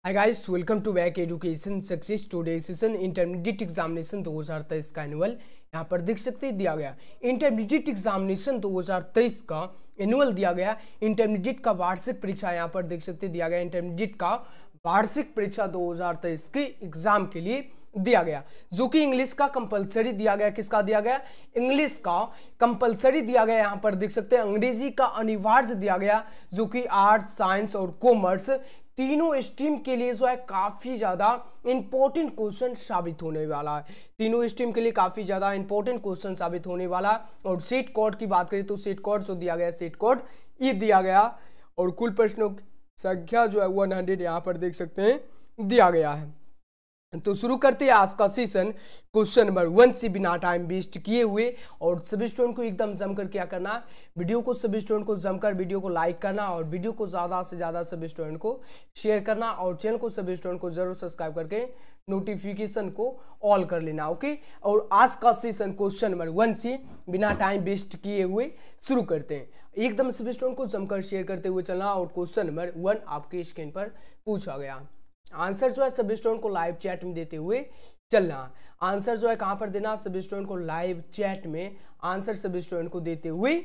Hi guys, welcome to back education success. Today session intermediate examination 2023 का annual यहाँ पर देख सकते हैं दिया गया। इंटरमीडिएट एग्जामिनेशन 2023 का एनुअल दिया गया। इंटरमीडिएट का वार्षिक परीक्षा यहाँ पर देख सकते हैं दिया गया। इंटरमीडिएट का वार्षिक परीक्षा 2023 के एग्जाम के लिए दिया गया, जो कि इंग्लिश का कंपलसरी दिया गया। किसका दिया गया? इंग्लिश का कंपलसरी दिया गया। यहाँ पर देख सकते हैं अंग्रेजी का अनिवार्य दिया गया, जो कि आर्ट्स, साइंस और कॉमर्स तीनों स्ट्रीम के लिए जो है काफी ज्यादा इंपॉर्टेंट क्वेश्चन साबित होने वाला है। तीनों स्ट्रीम के लिए काफी ज्यादा इंपॉर्टेंट क्वेश्चन साबित होने वाला। और सेट कोड की बात करें तो सेट कोड जो दिया गया, सेट कोड ये दिया गया। और कुल प्रश्नों की संख्या जो है 100 यहाँ पर देख सकते हैं दिया गया है। तो शुरू करते हैं आज का सेशन क्वेश्चन नंबर 1 से बिना टाइम वेस्ट किए हुए। और सभी स्टूडेंट को एकदम जमकर क्या करना, वीडियो को सभी स्टूडेंट को जमकर वीडियो को लाइक करना और वीडियो को ज़्यादा से ज़्यादा सभी स्टूडेंट को शेयर करना और चैनल को सभी स्टूडेंट को जरूर सब्सक्राइब करके नोटिफिकेशन को ऑल कर लेना। ओके, और आज का सेशन क्वेश्चन नंबर 1 से बिना टाइम वेस्ट किए हुए शुरू करते हैं। एकदम सभी स्टूडेंट को जमकर शेयर करते हुए चलना। और क्वेश्चन नंबर 1 आपके स्क्रीन पर पूछा गया। आंसर जो है सभी स्टूडेंट को लाइव चैट में देते हुए चलना। आंसर जो है कहां पर देना? सभी स्टूडेंट को लाइव चैट में आंसर सभी स्टूडेंट को देते हुए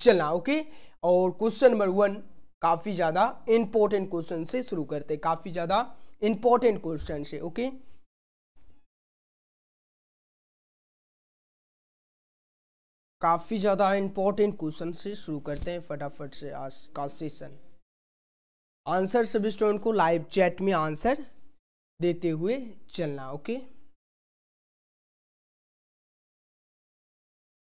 चलना। ओके, और क्वेश्चन नंबर 1 काफी ज्यादा इंपॉर्टेंट क्वेश्चन से शुरू करते हैं, काफी ज्यादा इंपॉर्टेंट क्वेश्चन से। ओके, काफी ज्यादा इंपॉर्टेंट क्वेश्चन से शुरू करते हैं फटाफट से आज का सेशन। आंसर सभी स्टूडेंट को लाइव चैट में आंसर देते हुए चलना। ओके,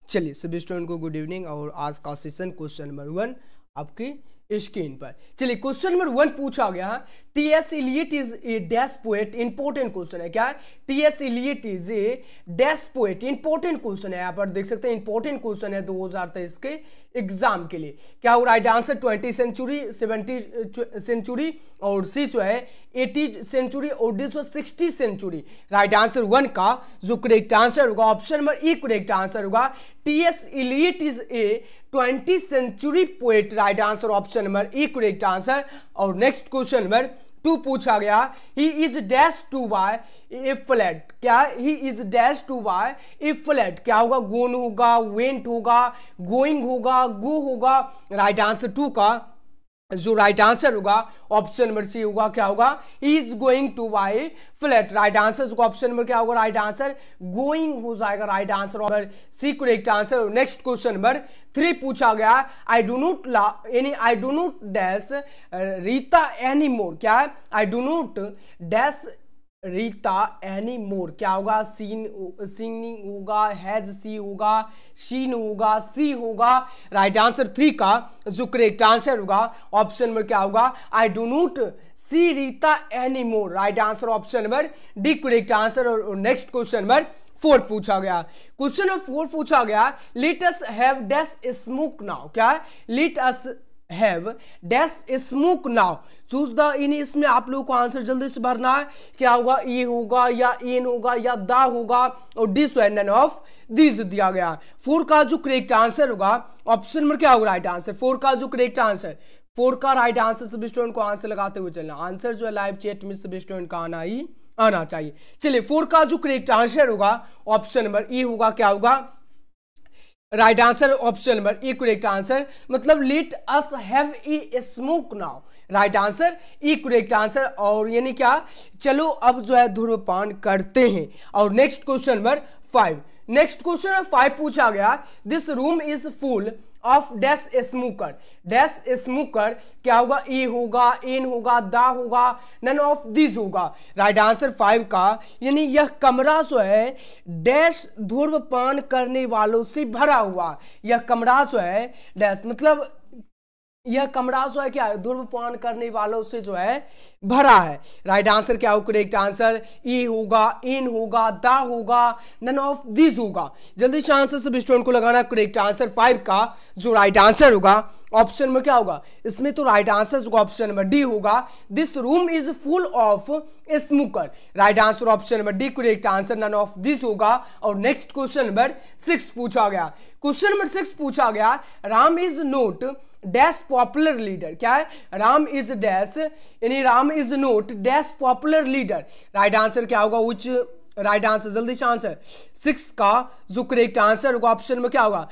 चलिए सभी स्टूडेंट को गुड इवनिंग। और आज का सेशन क्वेश्चन नंबर 1 आपके स्क्रीन पर। चलिए क्वेश्चन नंबर 1 पूछा गया, T S. Eliot is a dash poet. Important question है। क्या है? T S. Eliot is a dash poet. Important question है, यहाँ पर देख सकते हैं इंपॉर्टेंट क्वेश्चन है 2023 के एग्जाम के लिए। क्या हो? Right answer 20th century, 70th century और सी जो है 80th सेंचुरी और डी जो 60th सेंचुरी। राइट आंसर 1 का जो करेक्ट आंसर होगा option number A correct answer होगा। T S. Eliot is a 20th century poet. Right answer option number A correct answer. और नेक्स्ट क्वेश्चन नंबर 2 पूछा गया, he is dash to buy a flat. क्या? He is dash to buy a flat. क्या होगा? गोन होगा, went होगा, going होगा, गो होगा। राइट आंसर 2 का जो राइट आंसर होगा ऑप्शन नंबर सी होगा। क्या होगा? He is going to buy flat. Right answer option number क्या होगा? राइट आंसर गोइंग हो जाएगा। Right answer number C correct answer. Next question number 3 पूछा गया, I do not dash Rita any more. क्या है? I do not dash Rita any more. क्या होगा? सिंगिंग होगा, हैज सी होगा, शीन होगा, सी होगा। राइट आंसर 3 का जो करेक्ट आंसर होगा ऑप्शन नंबर क्या होगा? I do not see Rita any more. Right answer option number D correct answer. और नेक्स्ट क्वेश्चन नंबर 4 पूछा गया। क्वेश्चन नंबर 4 पूछा गया, let us have dash smoke now. क्या है? Let us have dash smoke now. Choose the in. इसमें आप लोगों को आंसर जल्दी से भरना है। क्या होगा? ए होगा या एन होगा या दा होगा और दिस नन ऑफ दिस दिया गया। 4 का जो करेक्ट आंसर होगा ऑप्शन नंबर क्या होगा? राइट आंसर 4 का जो करेक्ट आंसर 4 का राइट आंसर सभी स्टूडेंट को आंसर लगाते हुए चलना। आंसर जो है लाइव चैट में सभी स्टूडेंट का आना चाहिए। चलिए 4 का जो करेक्ट आंसर होगा ऑप्शन नंबर ए होगा। क्या होगा? Right answer option number A correct answer. मतलब let us have a smoke now. Right answer A correct answer. और यानी क्या? चलो अब जो है धूम्रपान करते हैं। और next question number 5। Next question number 5 पूछा गया, this room is full of dash smoker. Dash smoker. क्या होगा? ए होगा, एन होगा, दा होगा, नन ऑफ दिस होगा। राइट आंसर 5 का यानी यह कमरा जो है डैश धूम्रपान करने वालों से भरा हुआ। यह कमरा जो है डैश मतलब यह कमरा जो है क्या है? धूम्रपान करने वालों से जो है भरा है। राइट आंसर क्या होगा? करेक्ट आंसर ए होगा, एन होगा, दा होगा, नन ऑफ दिस होगा। जल्दी से आंसर सभी स्टूडेंट को लगाना। करेक्ट आंसर 5 का जो राइट आंसर होगा ऑप्शन में क्या होगा? इसमें तो राइट आंसर होगा ऑप्शन नंबर डी होगा, this room is full of smoker. Right answer option number D correct answer, none of this होगा। और नेक्स्ट क्वेश्चन नंबर 6 पूछा गया। क्वेश्चन नंबर 6 पूछा गया, Ram is note dash popular leader, क्या है, राम इज डैश यानी Ram is note dash popular leader. Right answer क्या होगा, विच राइट आंसर, जल्दी से आंसर 6 का जो करेक्ट आंसर होगा ऑप्शन में क्या होगा,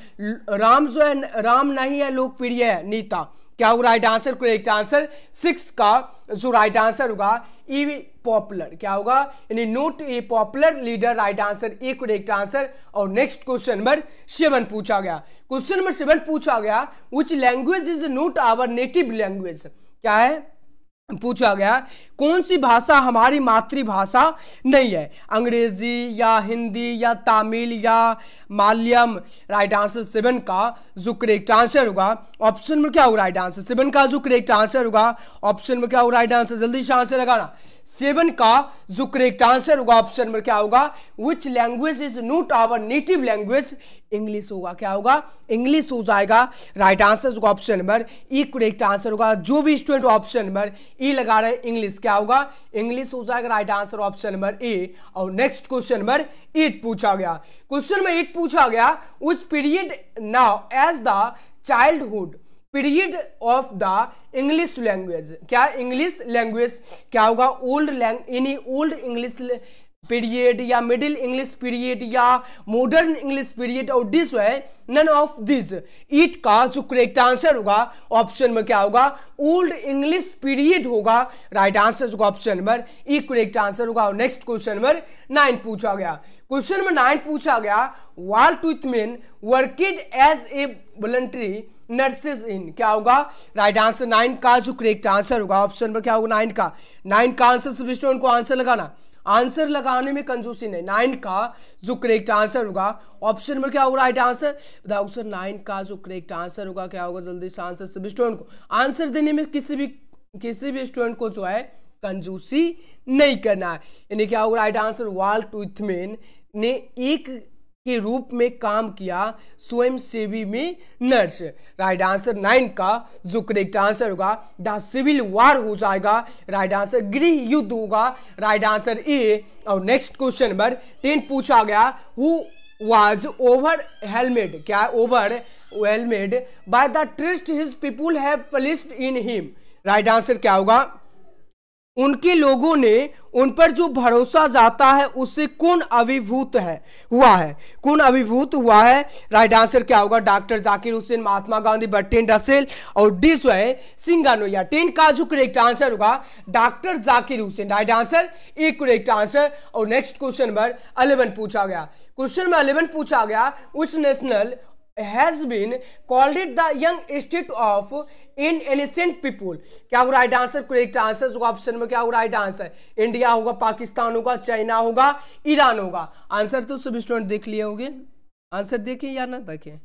राम जो है राम नहीं है लोकप्रिय है नेता, क्या होगा राइट आंसर, करेक्ट आंसर 6 का जो राइट आंसर होगा ई पॉपुलर, क्या होगा यानी not a popular leader, right answer A correct answer. और नेक्स्ट क्वेश्चन नंबर 7 पूछा गया, क्वेश्चन नंबर 7 पूछा गया which language is not our native language, क्या है पूछा गया कौन सी भाषा हमारी मातृभाषा नहीं है, अंग्रेजी या हिंदी या तमिल या मलयालम। राइट आंसर 7 का जो करेक्ट आंसर होगा ऑप्शन में क्या होगा, राइट आंसर 7 का जो करेक्ट आंसर होगा ऑप्शन में क्या होगा, राइट आंसर जल्दी से आंसर लगाना। 7 का जो करेक्ट आंसर होगा ऑप्शन में क्या होगा, which language is not our native language, English होगा, क्या होगा इंग्लिश हो जाएगा। राइट आंसर होगा option number E correct answer होगा। जो भी स्टूडेंट ऑप्शन नंबर ई लगा रहे हैं इंग्लिश, क्या होगा इंग्लिश हो जाएगा, right answer option number A. और नेक्स्ट क्वेश्चन नंबर 8 पूछा गया, क्वेश्चन नंबर 8 पूछा गया which period now as the childhood period of the English language, क्या इंग्लिश लैंग्वेज क्या होगा, ओल्ड यानी ओल्ड इंग्लिश पीरियड या मिडिल इंग्लिश पीरियड या मॉडर्न इंग्लिश पीरियड, और दिस है नन ऑफ दिस। इट का जो करेक्ट आंसर होगा ऑप्शन में क्या होगा, ओल्ड इंग्लिश पीरियड होगा, राइट आंसर होगा option number E correct answer होगा। और नेक्स्ट क्वेश्चन नंबर 9 पूछा गया, क्वेश्चन नंबर 9 पूछा गया Walt Whitman worked as a voluntary nurses in, क्या होगा राइट आंसर 9 का जो करेक्ट आंसर होगा ऑप्शन पर क्या होगा 9 का आंसर सभी स्टूडेंट को आंसर लगाना, आंसर लगाने में कंजूसी नहीं। 9 का जो करेक्ट आंसर होगा ऑप्शन में क्या होगा राइट आंसर बताओ सर, 9 का जो करेक्ट आंसर होगा क्या होगा, जल्दी से आंसर सभी स्टूडेंट को आंसर देने में किसी भी स्टूडेंट को जो है कंजूसी नहीं करना है, यानी क्या होगा राइट आंसर, वाल्ट विथमैन ने एक के रूप में काम किया स्वयंसेवी में नर्स। राइट आंसर 9 का जो करेक्ट आंसर होगा द सिविल वॉर हो जाएगा, राइट आंसर गृह युद्ध होगा, राइट आंसर ए। और नेक्स्ट क्वेश्चन नंबर 10 पूछा गया हु वाज ओवर हेलमेट, क्या over helmet by the trust his people have placed in him, right answer क्या होगा, उनके लोगों ने उन पर जो भरोसा जाता है उससे कौन अभिभूत हुआ है, राइट आंसर क्या होगा, doctor Zakir Hussain, Mahatma Gandhi, Bertrand Russell, और डी जो है सिंगानोया। 10 का जो करेक्ट आंसर होगा doctor Zakir Hussain, right answer A correct answer. और नेक्स्ट क्वेश्चन नंबर 11 पूछा गया, क्वेश्चन नंबर 11 पूछा गया which national has been called it the young state of in innocent people, क्या होगा राइट आंसर, करेक्ट आंसर होगा ऑप्शन में क्या होगा राइट आंसर, इंडिया होगा, पाकिस्तान होगा, चाइना होगा, ईरान होगा। आंसर तो सभी स्टूडेंट देख लिए होंगे, आंसर देखें या ना देखें,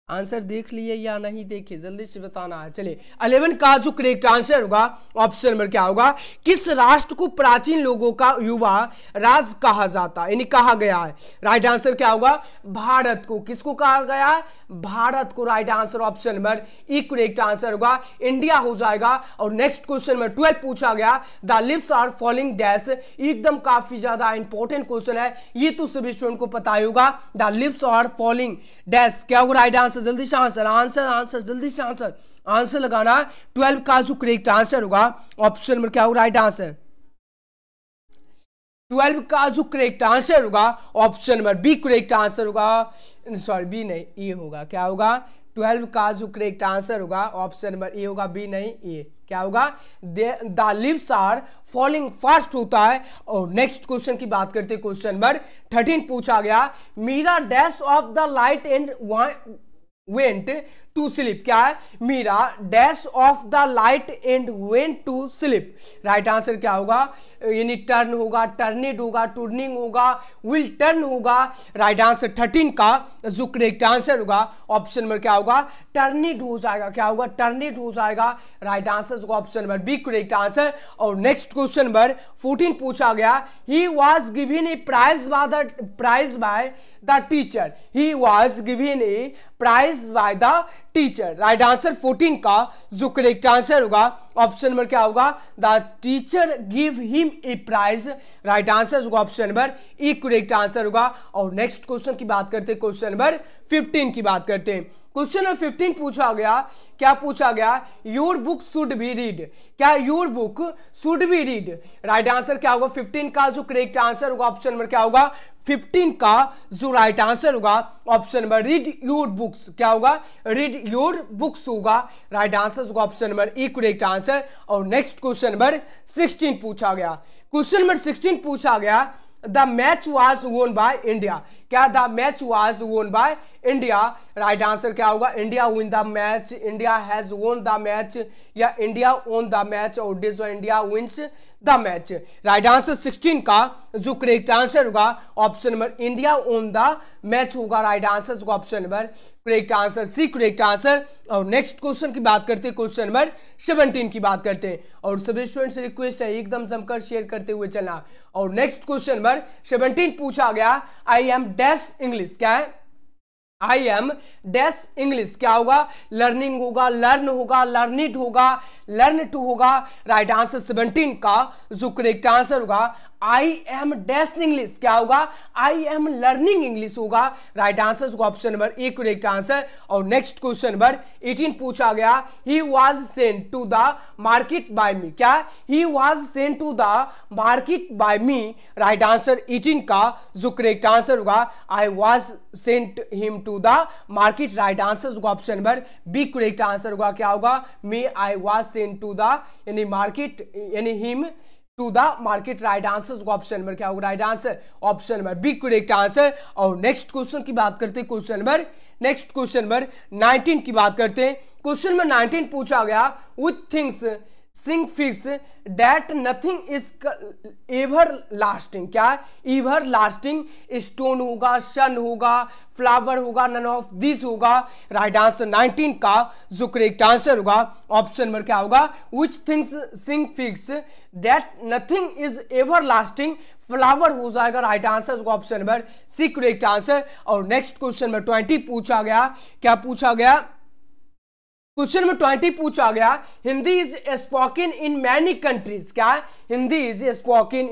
आंसर देख लिए या नहीं देखे, जल्दी से बताना है। चलिए 11 का जो करेक्ट आंसर होगा ऑप्शन नंबर क्या होगा, किस राष्ट्र को प्राचीन लोगों का युवा राज कहा जाता है, यानी कहा गया है, राइट आंसर क्या होगा, भारत को। किसको कहा गया है, भारत को, right answer option number E correct answer होगा, इंडिया हो जाएगा। और नेक्स्ट क्वेश्चन नंबर 12 पूछा गया the lips are falling dash, एकदम काफी ज्यादा इंपॉर्टेंट क्वेश्चन है, ये तो सभी स्टूडेंट को पता ही होगा, the lips are falling dash क्या होगा राइट आंसर, जल्दी से आंसर जल्दी से आंसर लगाना। 12 का जो करेक्ट आंसर होगा ऑप्शन में क्या होगा राइट आंसर, 12 का जो करेक्ट आंसर होगा option number B correct answer होगा, सॉरी बी नहीं ए होगा, क्या होगा 12 का जो करेक्ट आंसर होगा ऑप्शन नंबर ए होगा, बी नहीं ए, क्या होगा the lives are falling fast होता है। और नेक्स्ट क्वेश्चन की बात करते हैं, क्वेश्चन नंबर 13 पूछा गया Meera dash off the light and went to sleep, क्या है Meera dash off the light and went to sleep, right answer क्या होगा, यानी टर्न होगा, टर्नेड होगा, टर्निंग होगा, विल टर्न होगा, राइट आंसर 13 का जो करेक्ट आंसर होगा ऑप्शन नंबर क्या होगा, टर्नेड हो जाएगा, क्या होगा टर्नेड हो जाएगा, राइट आंसर होगा option number B correct answer. और नेक्स्ट क्वेश्चन नंबर 14 पूछा गया he was given a prize by the teacher, he was given a prize by the teacher. Right answer 14 का जो करेक्ट आंसर होगा option number क्या होगा, the teacher give him a prize. Right answer होगा option number E correct answer होगा। और next question की बात करते हैं, क्वेश्चन नंबर 15 की बात करते हैं। क्वेश्चन नंबर 15 पूछा गया, क्या पूछा गया, your book should be read. क्या your book should be read. Right answer क्या होगा 15 का जो करेक्ट आंसर होगा ऑप्शन नंबर क्या होगा 15 का जो राइट आंसर होगा option number read your books. क्या होगा, रीड योर बुक्स होगा। राइट आंसर होगा option number E correct answer. और नेक्स्ट क्वेश्चन नंबर 16 पूछा गया। क्वेश्चन नंबर 16 पूछा गया, the match was won by India. क्या the match was won by India. Right answer क्या होगा, India win the match, India has won the match, या India won the match, और this India wins the match. Right answer 16 का जो correct answer होगा option number India won the match होगा। Right answer होगा option number correct answer C correct answer. और next question की बात करते हैं, क्वेश्चन नंबर 17 की बात करते हैं। और सभी स्टूडेंट्स से रिक्वेस्ट है एकदम जमकर शेयर करते हुए चलना। और नेक्स्ट क्वेश्चन नंबर 17 पूछा गया, आई एम डैश इंग्लिश। क्या है, आई एम डैश इंग्लिश। क्या होगा, लर्निंग होगा, लर्न होगा, लर्निड होगा, लर्न टू होगा। राइट आंसर 17 का जो करेक्ट आंसर होगा आई एम डैश इंग्लिश। क्या होगा, आई एम लर्निंग इंग्लिश होगा। राइट आंसर होगा option number A correct answer. और नेक्स्ट क्वेश्चन नंबर 18 पूछा गया, he was sent to the market by me. क्या, he was sent to the market by me. Right answer 18 का जो correct answer होगा I was sent him to the market. Right answer होगा option number B correct answer होगा। क्या होगा, may I was sent to the यानी market यानी him to the market. Right answer option number क्या होगा, right answer option number B correct answer. और next question की बात करते हैं, क्वेश्चन नंबर 19 की बात करते हैं। क्वेश्चन नंबर 19 पूछा गया, with things sing fix that nothing is ever lasting. क्या, एवर लास्टिंग, स्टोन होगा, सन होगा, फ्लावर होगा, नन ऑफ दिस होगा। राइट आंसर 19 का जो करेक्ट आंसर होगा ऑप्शन नंबर क्या होगा, which things sing fix that nothing is ever lasting, flower हो जाएगा। राइट आंसर होगा option number C correct answer. और नेक्स्ट क्वेश्चन नंबर 20 पूछा गया, क्या पूछा गया, क्वेश्चन नंबर 20 पूछा गया, Hindi is spoken in many countries. क्या, Hindi is spoken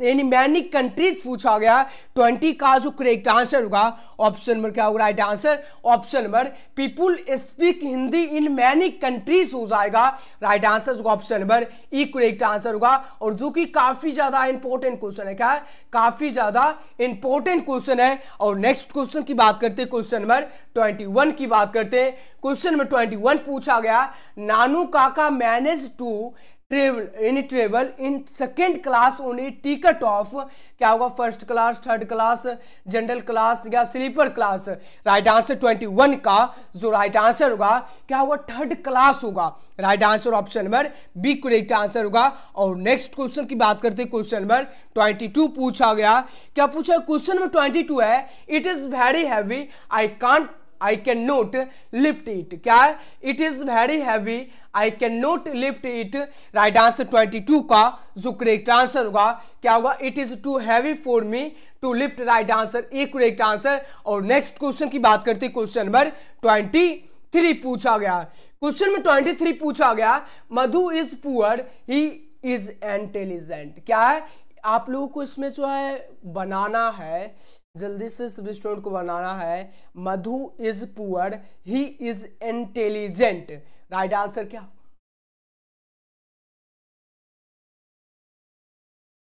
in many countries पूछा गया। 20 का जो करेक्ट आंसर होगा ऑप्शन नंबर क्या होगा, right answer option number people speak Hindi in many countries हो जाएगा। राइट आंसर होगा option number E correct answer होगा। और जो कि काफी ज्यादा इंपॉर्टेंट क्वेश्चन है। क्या है, काफी ज्यादा इंपॉर्टेंट क्वेश्चन है। और नेक्स्ट क्वेश्चन की बात करते हैं, क्वेश्चन नंबर 21 की बात करते हैं। क्वेश्चन नंबर 21 पूछा गया, Nanu Kaka manage to travel in second class on a ticket of. क्या होगा, first class, third class, general class या स्लीपर क्लास। राइट आंसर 21 का जो राइट आंसर होगा क्या होगा, थर्ड क्लास होगा। Right answer option number B correct answer होगा। और नेक्स्ट क्वेश्चन की बात करते हैं, क्वेश्चन नंबर 22 पूछा गया, क्या पूछा, क्वेश्चन नंबर 22 है, it is very heavy, I can not lift it. क्या है, it is very heavy, I can not lift it. Right answer 22 का जो करेक्ट आंसर होगा क्या होगा, it is too heavy for me to lift. Right answer A correct answer. और next question की बात करते हैं, क्वेश्चन नंबर 23 पूछा गया। क्वेश्चन में 23 पूछा गया, Madhu is poor, he is intelligent. क्या है, आप लोगों को इसमें जो है बनाना है, जल्दी से सभी स्टूडेंट को बनाना है, Madhu is poor, he is intelligent. Right answer क्या,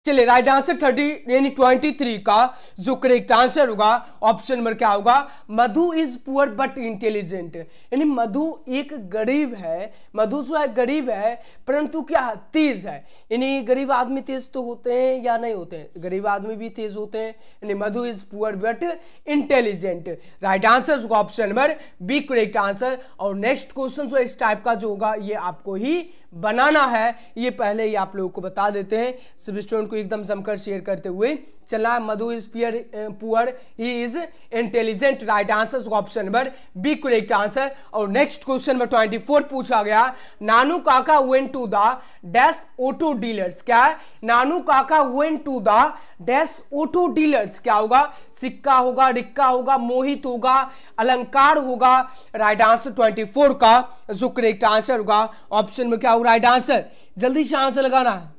चलिए राइट आंसर 23 का जो करेक्ट आंसर होगा ऑप्शन नंबर क्या होगा, Madhu is poor but intelligent. यानी मधु एक गरीब है, मधु जो है गरीब है परंतु क्या तेज है। यानी गरीब आदमी तेज तो होते हैं या नहीं होते हैं, गरीब आदमी भी तेज होते हैं। यानी Madhu is poor but intelligent. Right answer होगा option number B correct answer. और नेक्स्ट क्वेश्चन जो इस टाइप का जो होगा ये आपको ही बनाना है, ये पहले ही आप लोगों को बता देते हैं। सभी स्टूडेंट को एकदम जमकर शेयर करते हुए चला। Madhu is poor, he is intelligent, right answer option number B correct answer. और नेक्स्ट क्वेश्चन नंबर 24 पूछा गया, Nanu Kaka went to the dash auto dealers. क्या है? Nanu Kaka went to the dash auto dealers. क्या होगा? सिक्का होगा, रिक्का होगा, मोहित होगा, अलंकार होगा। राइट आंसर 24 का जो करेक्ट आंसर होगा ऑप्शन में क्या होगा राइट आंसर? जल्दी से आंसर लगाना है।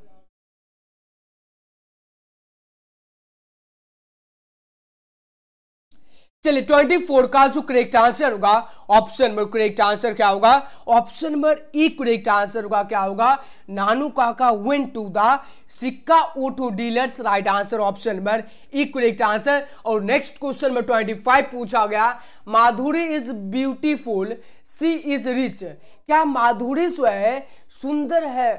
चलिए 24 का जो करेक्ट आंसर होगा ऑप्शन नंबर करेक्ट आंसर क्या होगा? Option number E correct answer होगा। क्या होगा? Nanu Kaka went to the Sikka auto dealers, right answer option number E correct answer. और नेक्स्ट क्वेश्चन नंबर 25 पूछा गया, Madhuri is beautiful, she is rich. क्या माधुरी जो है सुंदर है,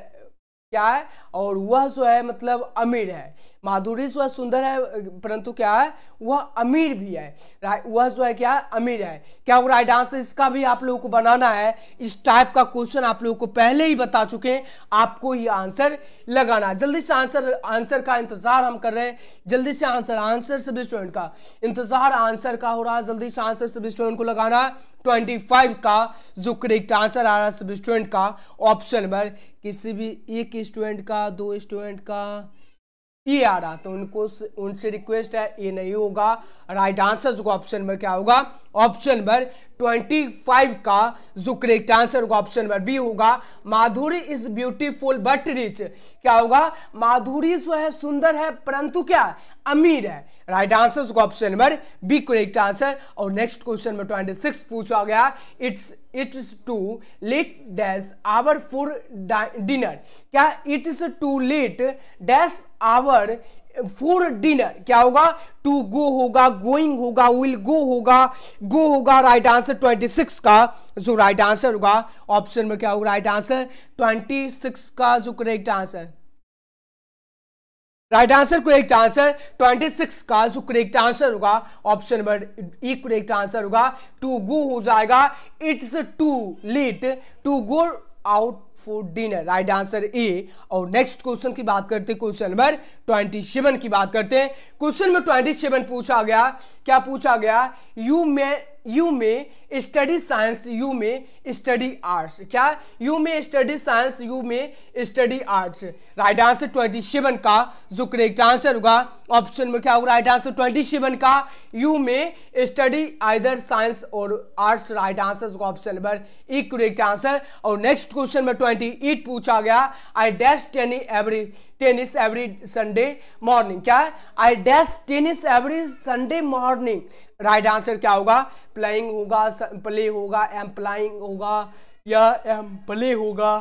क्या है, और वह जो है मतलब अमीर है। माधुरी जो है सुंदर है परंतु क्या है, वह अमीर भी है। राइट, वह जो है क्या, अमीर है। क्या वो राइट आंसर? इसका भी आप लोगों को बनाना है। इस टाइप का क्वेश्चन आप लोगों को पहले ही बता चुके हैं, आपको ये आंसर लगाना है। जल्दी से आंसर का इंतजार हम कर रहे हैं। जल्दी से आंसर सभी स्टूडेंट का इंतजार आंसर का हो रहा है। जल्दी से आंसर सभी स्टूडेंट को लगाना है। 25 का जो करेक्ट आंसर आ रहा है सभी स्टूडेंट का ऑप्शन नंबर, किसी भी एक स्टूडेंट का, 2 स्टूडेंट का ये आ रहा तो उनसे रिक्वेस्ट है, ये नहीं होगा। राइट आंसर जो ऑप्शन नंबर क्या होगा? ऑप्शन नंबर 25 का जो करेक्ट आंसर होगा ऑप्शन नंबर बी होगा। माधुरी इज ब्यूटीफुल बट रिच। क्या होगा? माधुरी जो है सुंदर है परंतु क्या, अमीर है। राइट आंसर जो option number B correct answer. और नेक्स्ट क्वेश्चन नंबर 26 पूछा गया, it's too late dash hour for dinner. क्या it is too late dash hour for dinner? क्या होगा? टू गो होगा, गोइंग होगा, विल गो होगा। राइट आंसर 26 का जो राइट आंसर होगा ऑप्शन में क्या होगा राइट आंसर? 26 का जो correct answer, right answer correct answer 26 का जो करेक्ट आंसर होगा option number E correct answer होगा। टू गो हो जाएगा, it's too late to go out for dinner, right answer A. और नेक्स्ट क्वेश्चन की बात करते हैं, क्वेश्चन नंबर 27 की बात करते हैं। क्वेश्चन नंबर 27 पूछा गया, क्या पूछा गया? यू में स्टडी साइंस, यू में स्टडी आर्ट्स। क्या? यू में स्टडी साइंस, यू में स्टडी आर्ट्स। राइट आंसर 27 का जो करेक्ट आंसर होगा ऑप्शन में क्या होगा राइट आंसर? 27 का यू में स्टडी आइदर साइंस और arts, right answer option number E correct answer. और नेक्स्ट क्वेश्चन में 28 पूछा गया, I dash tennis every Sunday morning. क्या है? I dash tennis every Sunday morning. Right answer क्या होगा? प्लेइंग होगा, प्ले होगा, एम प्लाइंग होगा या एम प्ले होगा।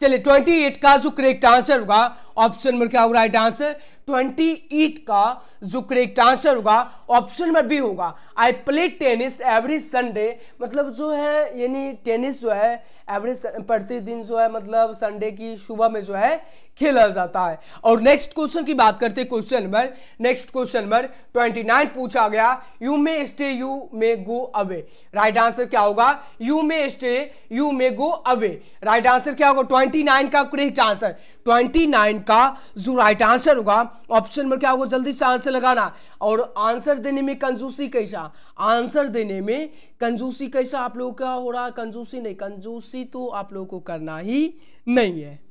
चलिए 28 का जो करेक्ट आंसर होगा ऑप्शन में क्या होगा राइट आंसर? 28 का जो करेक्ट आंसर होगा ऑप्शन में बी होगा। I play tennis every Sunday, मतलब जो है यानी टेनिस जो है एवरी प्रतिदिन जो है मतलब संडे की सुबह में जो है खेला जाता है। और नेक्स्ट क्वेश्चन की बात करते हैं, नेक्स्ट क्वेश्चन नंबर 29 पूछा गया, you may stay you may go away. Right answer क्या होगा? You may stay you may go away. Right answer क्या होगा? 29 का करेक्ट आंसर, 29 का जो राइट आंसर होगा ऑप्शन में क्या होगा? जल्दी से आंसर लगाना। और आंसर देने में कंजूसी कैसा, आंसर देने में कंजूसी कैसा आप लोगों का हो रहा? कंजूसी नहीं, कंजूसी तो आप लोगों को करना ही नहीं है।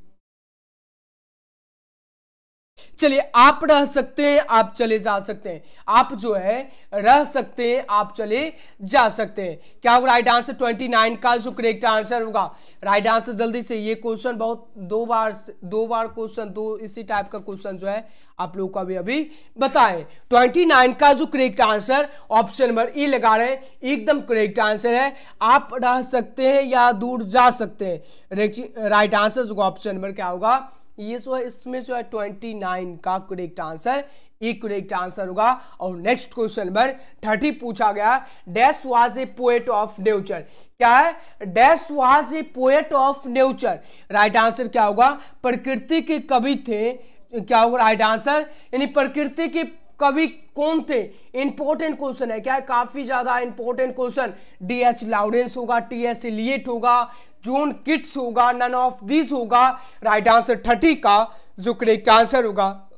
चलिए आप रह सकते हैं, आप चले जा सकते हैं, आप जो है रह सकते हैं, आप चले जा सकते हैं। क्या होगा राइट आंसर? 29 का जो करेक्ट आंसर होगा राइट आंसर। जल्दी से, ये क्वेश्चन बहुत दो बार क्वेश्चन, दो इसी टाइप का क्वेश्चन जो है आप लोगों को अभी बताएं। 29 का जो करेक्ट आंसर ऑप्शन नंबर ई लगा रहे हैं, एकदम करेक्ट आंसर है। आप रह सकते हैं या दूर जा सकते हैं। राइट आंसर जो ऑप्शन नंबर क्या होगा? ये जो है इसमें जो है 29 का करेक्ट आंसर ई करेक्ट आंसर होगा। और नेक्स्ट क्वेश्चन नंबर 30 पूछा गया, dash was a poet of nature. क्या है? Dash was a poet of nature. Right answer क्या होगा? प्रकृति के कवि थे। क्या होगा राइट आंसर? यानी प्रकृति के कवि कौन थे? इंपॉर्टेंट क्वेश्चन है, क्या है, काफी ज्यादा इंपॉर्टेंट क्वेश्चन। डी.एच. लॉरेंस होगा, टी.एस. इलियट होगा, जॉन किट्स होगा, नन ऑफ दिस होगा। राइट आंसर 30 का जो करेक्ट आंसर होगा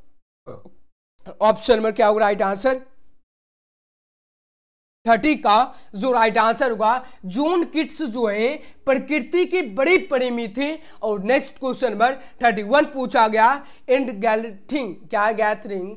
ऑप्शन नंबर क्या होगा राइट आंसर 30 का जो राइट आंसर होगा। जॉन किट्स जो है प्रकृति के बड़े प्रेमी थे। और नेक्स्ट क्वेश्चन नंबर 31 पूछा गया, एंड गैलथिंग क्या है, gathering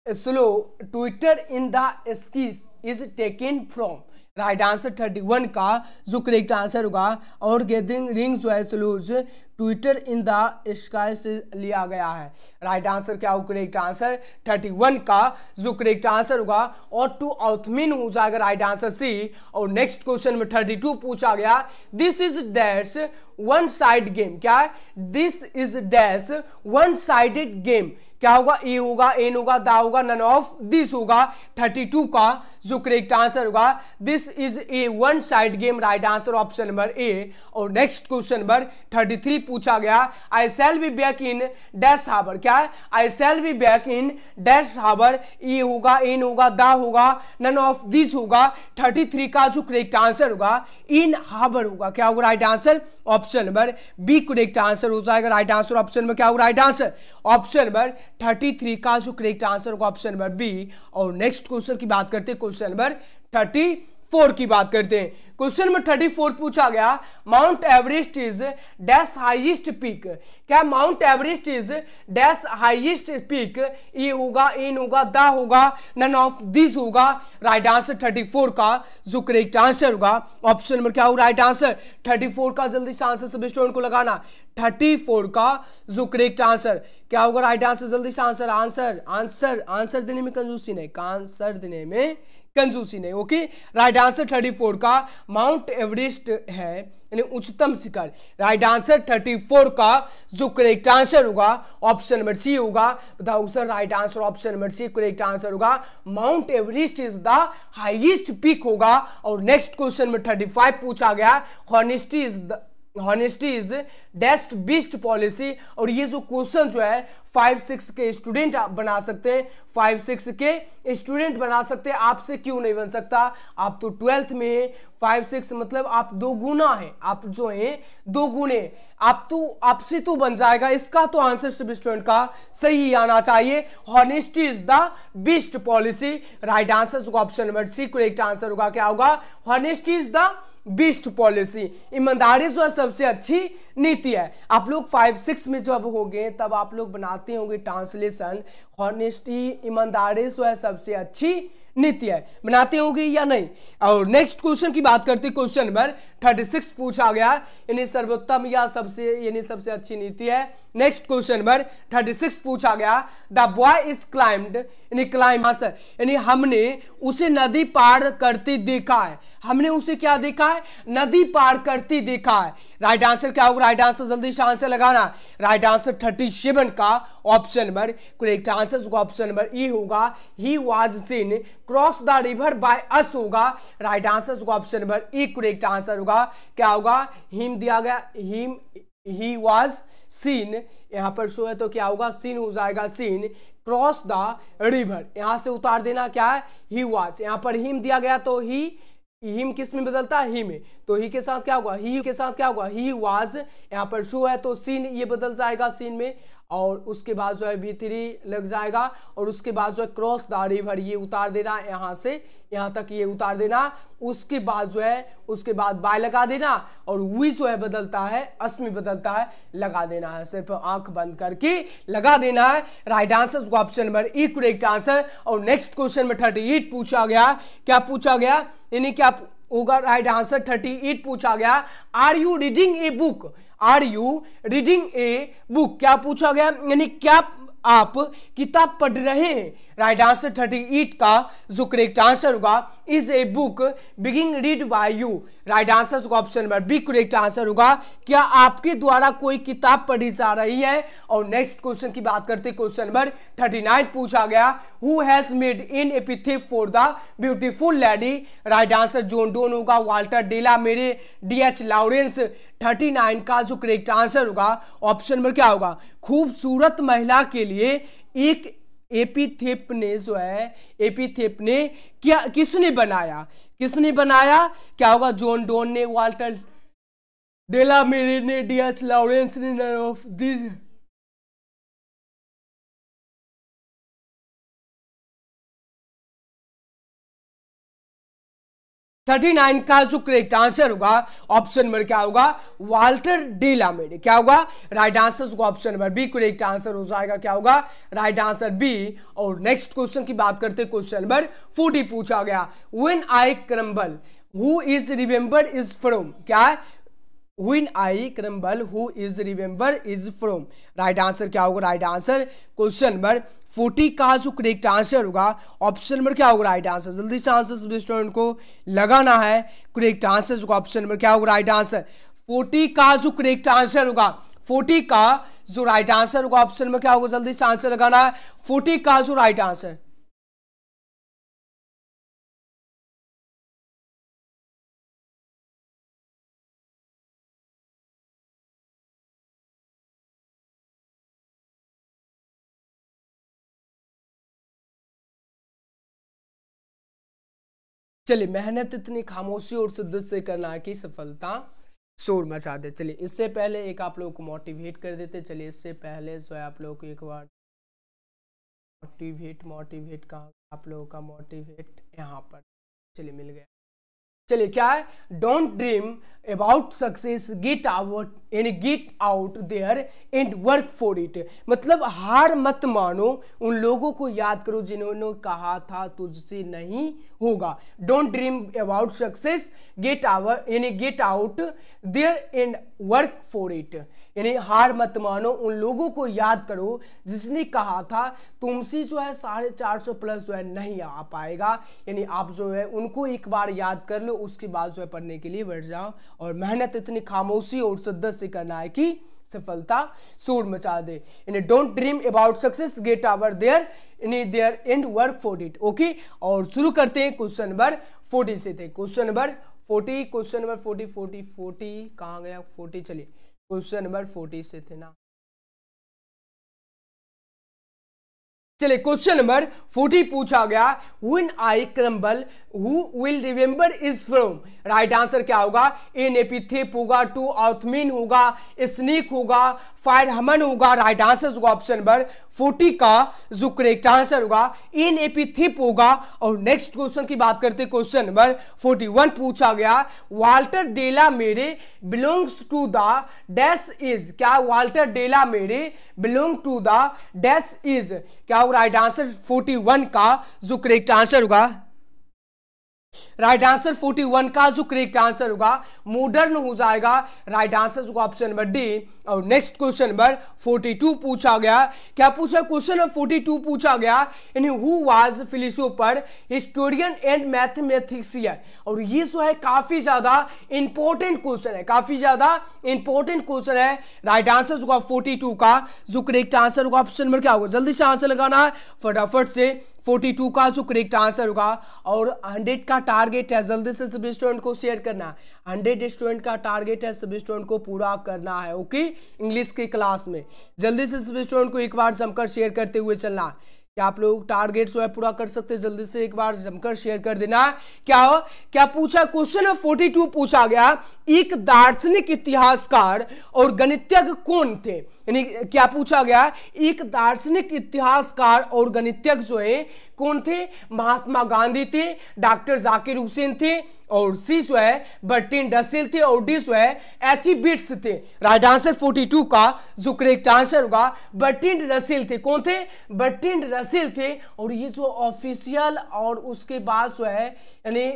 slow Twitter in the skis is taken from. Right answer 31 का जो करेक्ट आंसर होगा। और गैदरिंग रिंग्स जो है slows Twitter in the sky से लिया गया है। राइट आंसर क्या होगा करेक्ट आंसर 31 का जो करेक्ट आंसर होगा। और टू आउथमिन हो जाएगा राइट आंसर सी। और नेक्स्ट क्वेश्चन में 32 पूछा गया, this is dash one side game. क्या है, this is dash one sided game. क्या होगा, ए होगा, एन होगा, दा होगा, नन ऑफ दिस होगा। 32 का जो करेक्ट आंसर होगा, this is a one side game. Right answer option number A. और नेक्स्ट क्वेश्चन नंबर 33 पूछा गया, I shall be back in dash hour. क्या है, I shall be back in dash hour. A होगा, an होगा, the होगा, none of this होगा। 33 का जो करेक्ट आंसर होगा इन हावर होगा। क्या होगा right answer option number B correct answer हो जाएगा। राइट आंसर ऑप्शन में क्या होगा राइट आंसर ऑप्शन नंबर 33 का जो करेक्ट आंसर होगा ऑप्शन नंबर बी। और नेक्स्ट क्वेश्चन की बात करते हैं, क्वेश्चन नंबर 34 की बात करते हैं। क्वेश्चन नंबर 34 पूछा गया, Mount Everest is dash highest peak. क्या Mount Everest is dash highest peak. A होगा, एन होगा, दा होगा, नन ऑफ दिस होगा। राइट आंसर 34 का जो करेक्ट आंसर होगा ऑप्शन नंबर क्या होगा राइट आंसर 34 का। जल्दी से आंसर सभी स्टूडेंट को लगाना। 34 का जो करेक्ट आंसर क्या होगा राइट आंसर, जल्दी से आंसर आंसर आंसर आंसर देने में कंजूसी नहीं, आंसर देने में कंजूसी नहीं। ओके, राइट आंसर 34 का माउंट एवरेस्ट है यानी उच्चतम शिखर। राइट आंसर 34 का जो करेक्ट आंसर होगा ऑप्शन नंबर सी होगा। बताओ sir, right answer option number C correct answer होगा। Mount Everest is the highest peak होगा। और नेक्स्ट क्वेश्चन में 35 पूछा गया, honesty is best best policy. और ये जो क्वेश्चन जो है 5-6 के स्टूडेंट बना सकते हैं, 5-6 के स्टूडेंट बना सकते हैं। आपसे क्यों नहीं बन सकता, आप तो 12th में है। 5-6 मतलब आप 2 गुना है, आप जो है 2 गुने, आप तो आपसे तो बन जाएगा। इसका तो आंसर सभी स्टूडेंट का सही आना चाहिए। Honesty is the best policy. Right answer option number C correct answer होगा। क्या होगा, honesty is the best policy. ईमानदारी जो है सबसे अच्छी नीति है। आप लोग 5-6 में जब होंगे तब आप लोग बनाते होंगे ट्रांसलेशन, हॉनेस्टी ईमानदारी जो है सबसे अच्छी नीति है, बनाते होंगे या नहीं। और नेक्स्ट क्वेश्चन की बात करते हैं, क्वेश्चन नंबर 36 पूछा गया, यानी सर्वोत्तम या सबसे अच्छी नीति है। नेक्स्ट क्वेश्चन नंबर 36 पूछा गया, द बॉय इज क्लाइम्ड यानी हमने उसे नदी पार करते देखा है। हमने उसे क्या देखा है, नदी पार करते देखा है। राइट आंसर क्या होगा राइट आंसर, जल्दी से आंसर लगाना। राइट आंसर 37 का option number correct answer option number E होगा। He was seen cross the river by us होगा। Right answer option number E correct answer होगा। क्या होगा, हिम दिया गया, हिम ही वाज सीन, यहां पर शो है तो क्या होगा, सीन हो जाएगा, सीन क्रॉस द रिवर, यहां से उतार देना। क्या है, ही वाज, यहां पर हिम दिया गया तो ही, हिम किस में बदलता है, ही में, तो ही के साथ क्या होगा, ही के साथ क्या होगा, ही वाज। यहाँ पर शो है तो सीन ये बदल जाएगा सीन में, और उसके बाद जो है V3 लग जाएगा, और उसके बाद जो है क्रॉस द रिवर ये उतार देना, यहाँ से यहाँ तक ये उतार देना। उसके बाद जो है उसके बाद बाय लगा देना, और वी जो है बदलता है, अस्मि बदलता है, लगा देना है, सिर्फ आंख बंद करके लगा देना है। Right answer option number E correct answer. और नेक्स्ट क्वेश्चन में 38 पूछा गया, क्या पूछा गया, यानी क्या होगा राइट आंसर 38 पूछा गया, are you reading a book, are you reading a book, क्या पूछा गया, यानी क्या आप किताब पढ़ रहे हैं। राइट आंसर 38 का जो करेक्ट आंसर होगा, is a book being read by you. Right answer option number B correct answer होगा। क्या आपके द्वारा कोई किताब पढ़ी जा रही है। और नेक्स्ट क्वेश्चन की बात करते हैं, क्वेश्चन नंबर 39 पूछा गया, who has made an epithet for the beautiful lady. Right answer John Donne होगा, Walter de la Mare, D H. Lawrence. 39 का जो करेक्ट आंसर होगा ऑप्शन नंबर क्या होगा, खूबसूरत महिला के लिए एक एपिथेप ने जो है, एपिथेप ने क्या, किसने बनाया, किसने बनाया, क्या होगा, जॉन डॉन ने, वाल्टर डेला मेरे ने, डीएच लॉरेंस ने, ऑफ दिस 39 का जो करेक्ट आंसर होगा ऑप्शन नंबर क्या होगा, वाल्टर डेला मेरे, क्या होगा राइट आंसर होगा option number B, correct answer हो जाएगा क्या होगा राइट आंसर बी। और नेक्स्ट क्वेश्चन की बात करते हैं, क्वेश्चन नंबर 40 पूछा गया, when I crumble who is remember is from, क्या है, When I crumble, who is remember is from, right answer क्या होगा, राइट आंसर क्वेश्चन नंबर 40 का जो करेक्ट आंसर होगा ऑप्शन नंबर क्या होगा राइट आंसर, जल्दी से आंसर सभी स्टूडेंट को लगाना है, करेक्ट आंसर होगा ऑप्शन नंबर क्या होगा राइट आंसर 40 का जो करेक्ट आंसर होगा, 40 का जो राइट आंसर होगा ऑप्शन नंबर क्या होगा, जल्दी से आंसर लगाना है 40 का जो राइट आंसर। चलिए मेहनत इतनी खामोशी और शिद्दत से करना है कि सफलता शोर मचा दे। चलिए इससे पहले एक आप लोगों को मोटिवेट कर देते, चलिए इससे पहले जो है आप लोगों को एक बार मोटिवेट कहाँ, आप लोगों का मोटिवेट यहाँ पर, चलिए मिल गया। चलिए क्या है, don't dream about success, get out there and work for it, मतलब हार मत मानो, उन लोगों को याद करो जिन्होंने कहा था तुझसे नहीं होगा। Don't dream about success, get out there and work for it, यानी हार मत मानो, उन लोगों को याद करो जिसने कहा था तुमसे जो है 450 प्लस जो है नहीं आ पाएगा, यानी आप जो है उनको एक बार याद कर लो, उसके बाद जो है पढ़ने के लिए बैठ जाओ और मेहनत इतनी खामोशी और शिद्दत से करना है कि सफलता शोर मचा दे। यानी don't dream about success, get our there and work for it. Okay, और शुरू करते हैं क्वेश्चन नंबर 40 से थे, क्वेश्चन नंबर 40 कहाँ गया 40, चलिए क्वेश्चन नंबर 40 से थे ना, चलिए क्वेश्चन नंबर 40 पूछा गया, when I crumble who will remember is from, right answer क्या होगा, एन एपिथेप होगा, टू आउथमीन होगा, स्नीक होगा, फायर हमन होगा, राइट आंसर होगा ऑप्शन नंबर 40 का जो करेक्ट आंसर होगा एन एपिथेप होगा। और नेक्स्ट क्वेश्चन की बात करते हैं, क्वेश्चन नंबर 41 पूछा गया, Walter de la Mare belongs to the dash is, क्या Walter de la Mare belong to the dash is, क्या राइट आंसर 41 का जो करेक्ट आंसर होगा, राइट आंसर 41 का जो करेक्ट आंसर होगा मॉडर्न हो जाएगा, राइट आंसर होगा ऑप्शन नंबर डी। और नेक्स्ट क्वेश्चन नंबर 42 पूछा गया, क्या पूछा क्वेश्चन नंबर 42 पूछा गया, यानी who was philosopher, historian and mathematician, और ये जो है काफी ज्यादा इंपॉर्टेंट क्वेश्चन है, काफी ज्यादा इंपॉर्टेंट क्वेश्चन है, राइट आंसर होगा 42 का जो करेक्ट आंसर होगा ऑप्शन नंबर क्या होगा, जल्दी से आंसर लगाना है फटाफट से, 42 का जो करेक्ट आंसर होगा। और 100 का टारगेट है, जल्दी से सभी स्टूडेंट को शेयर करना, 100 स्टूडेंट का टारगेट है, सभी स्टूडेंट को पूरा करना है। ओके, इंग्लिश की क्लास में जल्दी से सभी स्टूडेंट को एक बार जमकर शेयर करते हुए चलना, क्या आप लोग टारगेट जो है पूरा कर सकते हैं, जल्दी से एक बार जमकर शेयर कर देना। क्या पूछा क्वेश्चन 42 पूछा गया, एक दार्शनिक इतिहासकार और गणितज्ञ कौन थे, यानी क्या पूछा गया, एक दार्शनिक इतिहासकार और गणितज्ञ जो है कौन थे, महात्मा गांधी थे, डॉक्टर जाकिर हुसैन थे, और सी जो है बर्टिन रसेल थे, और डी जो है एची बिट्स थे, राइट आंसर 42 का जो करेक्ट आंसर होगा बर्टिन रसेल थे, कौन थे, बर्टिन रसेल थे। और ये जो ऑफिशियल और उसके बाद जो है यानी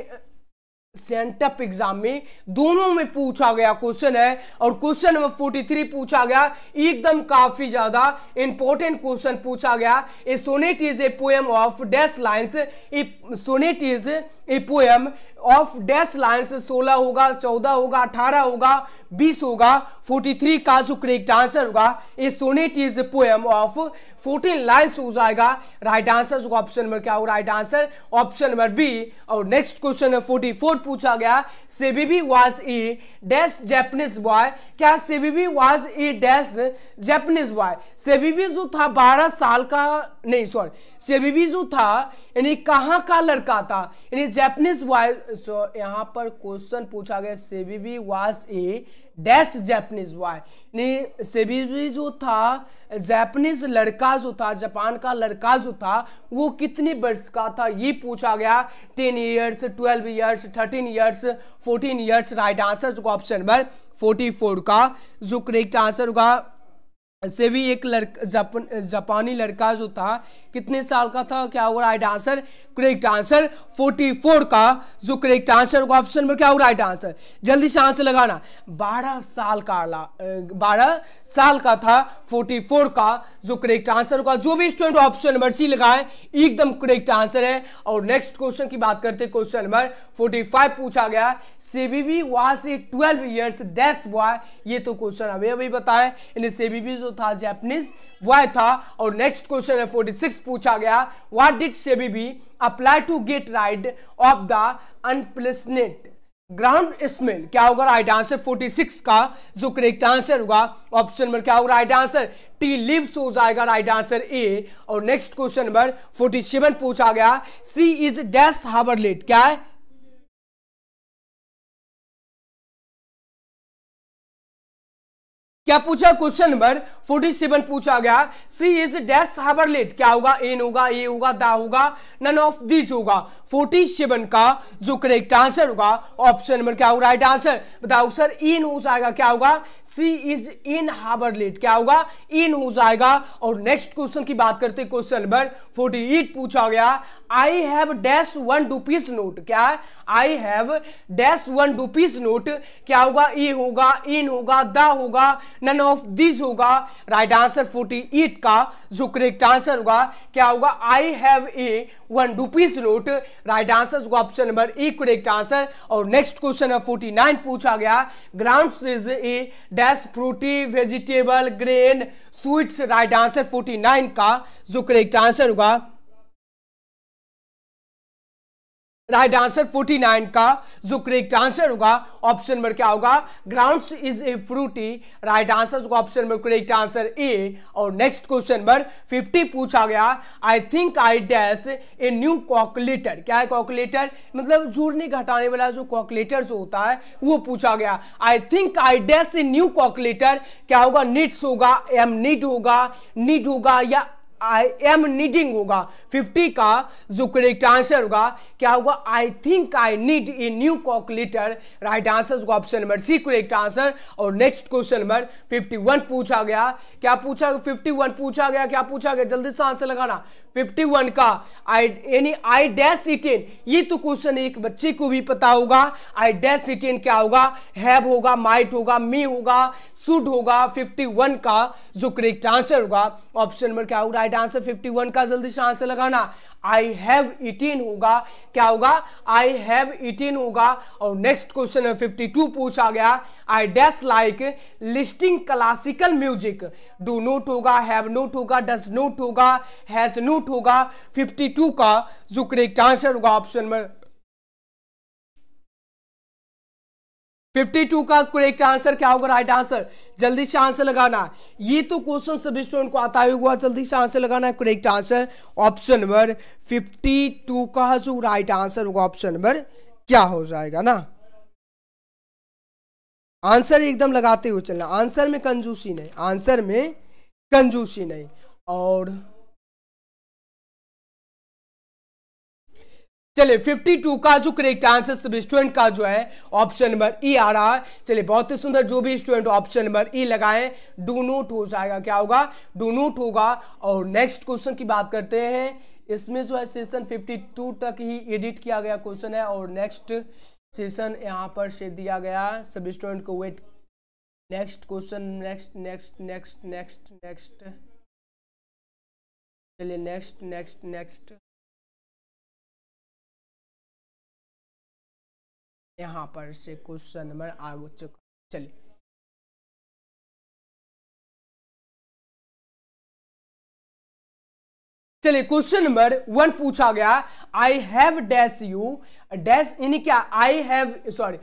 सेंटअप एग्जाम में दोनों में पूछा गया क्वेश्चन है, और क्वेश्चन नंबर 43 पूछा गया, एकदम काफी ज्यादा इंपॉर्टेंट क्वेश्चन पूछा गया। A sonnet is a poem of dash lines, a sonnet is a poem of dash lines, 16 होगा, 14 होगा, 18 होगा, 20 होगा, 43 का जो करेक्ट आंसर होगा a sonnet is a poem of 14 lines हो जाएगा, राइट आंसर होगा ऑप्शन नंबर क्या होगा, right answer option number B. और नेक्स्ट क्वेश्चन 44 पूछा गया, Sebibi was a dash Japanese boy, क्या Sebibi was a dash Japanese boy, Sebibi जो था 12 साल का नहीं सॉरी, सेबीबी जो था यानी कहाँ का लड़का था, यानी जापानीज बॉय। यहाँ पर क्वेश्चन पूछा गया Sebibi was a dash Japanese boy, यानी सेबीबी जो था जापानीज लड़का जो था, जापान का लड़का जो था वो कितने वर्ष का था, ये पूछा गया। 10 years, 12 years, 13 years, 14 years. Right answer जो ऑप्शन नंबर 44 का जो करेक्ट आंसर होगा। से भी एक जापानी लड़का जो था कितने साल का था, क्या होगा राइट आंसर, करेक्ट आंसर 44 का जो करेक्ट आंसर होगा ऑप्शन नंबर क्या होगा राइट आंसर, जल्दी से आंसर लगाना। 12 साल का था 44 का जो करेक्ट आंसर होगा। जो भी स्टूडेंट ऑप्शन नंबर सी लगाए एकदम करेक्ट आंसर है। और नेक्स्ट क्वेश्चन की बात करते हैं, क्वेश्चन नंबर 45 पूछा गया Sebibi was a 12 years dash boy, ये तो क्वेश्चन अभी बताए, यानी सेबीबी जो था जापानीज बॉय था। और नेक्स्ट क्वेश्चन है 46 पूछा गया what did Sebibi apply to get rid of the unpleasant ground smell, क्या होगा राइट आंसर 46 का जो करेक्ट आंसर होगा ऑप्शन नंबर क्या होगा राइट आंसर, टी लिव्स हो जाएगा राइट आंसर ए। और नेक्स्ट क्वेश्चन नंबर 47 पूछा गया सी इज डैश हार्बरलेट, क्या है, क्या पूछा क्वेश्चन नंबर 47 पूछा गया सी इज डैश हार्बरलेट, क्या होगा, एन होगा, ए होगा, दा होगा, नन ऑफ दिस होगा। 47 का जो करेक्ट आंसर होगा ऑप्शन नंबर क्या होगा राइट आंसर, बताओ सर, इन हो जाएगा, क्या होगा, सी इज इन हार्बरलेट, क्या होगा, इन हो जाएगा। और नेक्स्ट क्वेश्चन की बात करते हैं, क्वेश्चन नंबर 48 पूछा गया I have dash 1 rupees note, क्या है, I have dash 1 rupees note, क्या होगा, ए होगा, इन होगा, दा होगा, नन ऑफ दिस होगा। राइट आंसर 48 का जो करेक्ट आंसर होगा क्या होगा, I have a 1 rupees note. Right answer option number A correct answer. और नेक्स्ट क्वेश्चन है 49 पूछा गया grounds is a dash fruity vegetable grain sweets, right answer 49 का जो करेक्ट आंसर होगा राइट आंसर 49 का जो करेक्ट आंसर होगा ऑप्शन नंबर क्या होगा, grounds is a fruity, right answer होगा option number correct answer A. और नेक्स्ट क्वेश्चन नंबर 50 पूछा गया I think I dash a new calculator, क्या है कैलकुलेटर, मतलब जोड़ने घटाने वाला जो कैलकुलेटर जो होता है वो पूछा गया। I think I dash a new calculator, क्या होगा, नीड्स होगा, एम नीड होगा या आई एम नीडिंग होगा। 50 का जो करेक्ट आंसर होगा क्या होगा, I think I need a new calculator, right answer होगा option number C correct answer. और नेक्स्ट क्वेश्चन नंबर 51 पूछा गया, क्या पूछा, 51 पूछा गया, क्या पूछा गया, जल्दी से आंसर लगाना। 51 का आई डैश इटेन, ये तो क्वेश्चन एक बच्चे को भी पता होगा। आई डैश इटेन क्या होगा, हैव होगा, माइट होगा, मी होगा, शुड होगा। 51 का जो करेक्ट आंसर होगा ऑप्शन नंबर क्या होगा राइट आंसर 51 का, जल्दी से आंसर लगाना। आई हैव इटीन होगा, क्या होगा, आई हैव इटीन होगा। और नेक्स्ट क्वेश्चन है 52 पूछा गया I dash like listing classical music, do not होगा, हैव नोट होगा, डज नोट होगा, हैज नोट होगा। 52 का जो करेक्ट आंसर होगा ऑप्शन नंबर 52 का करेक्ट आंसर क्या होगा राइट आंसर, जल्दी से आंसर लगाना। ये तो क्वेश्चन सभी स्टूडेंट को आता हुआ, जल्दी से आंसर लगाना है। करेक्ट आंसर ऑप्शन नंबर 52 का जो राइट आंसर होगा ऑप्शन नंबर क्या हो जाएगा ना, आंसर एकदम लगाते हुए चलना, आंसर में कंजूसी नहीं, आंसर में कंजूसी नहीं। और चलिए 52 का जो करेक्ट आंसर सभी स्टूडेंट का जो है ऑप्शन नंबर ई आ रहा है। चलिए बहुत ही सुंदर, जो भी स्टूडेंट ऑप्शन नंबर ई लगाए डू नोट हो जाएगा, क्या होगा, डू नोट होगा। और नेक्स्ट क्वेश्चन की बात करते हैं, इसमें जो है सेशन 52 तक ही एडिट किया गया क्वेश्चन है और नेक्स्ट सेशन यहाँ पर से दिया गया, सभी स्टूडेंट को wait. Next question, next next next next next चलिए नेक्स्ट नेक्स्ट नेक्स्ट यहाँ पर से क्वेश्चन नंबर आ चुका। चलिए चलिए क्वेश्चन नंबर 1 पूछा गया I have dash you dash यानी क्या, I have, sorry,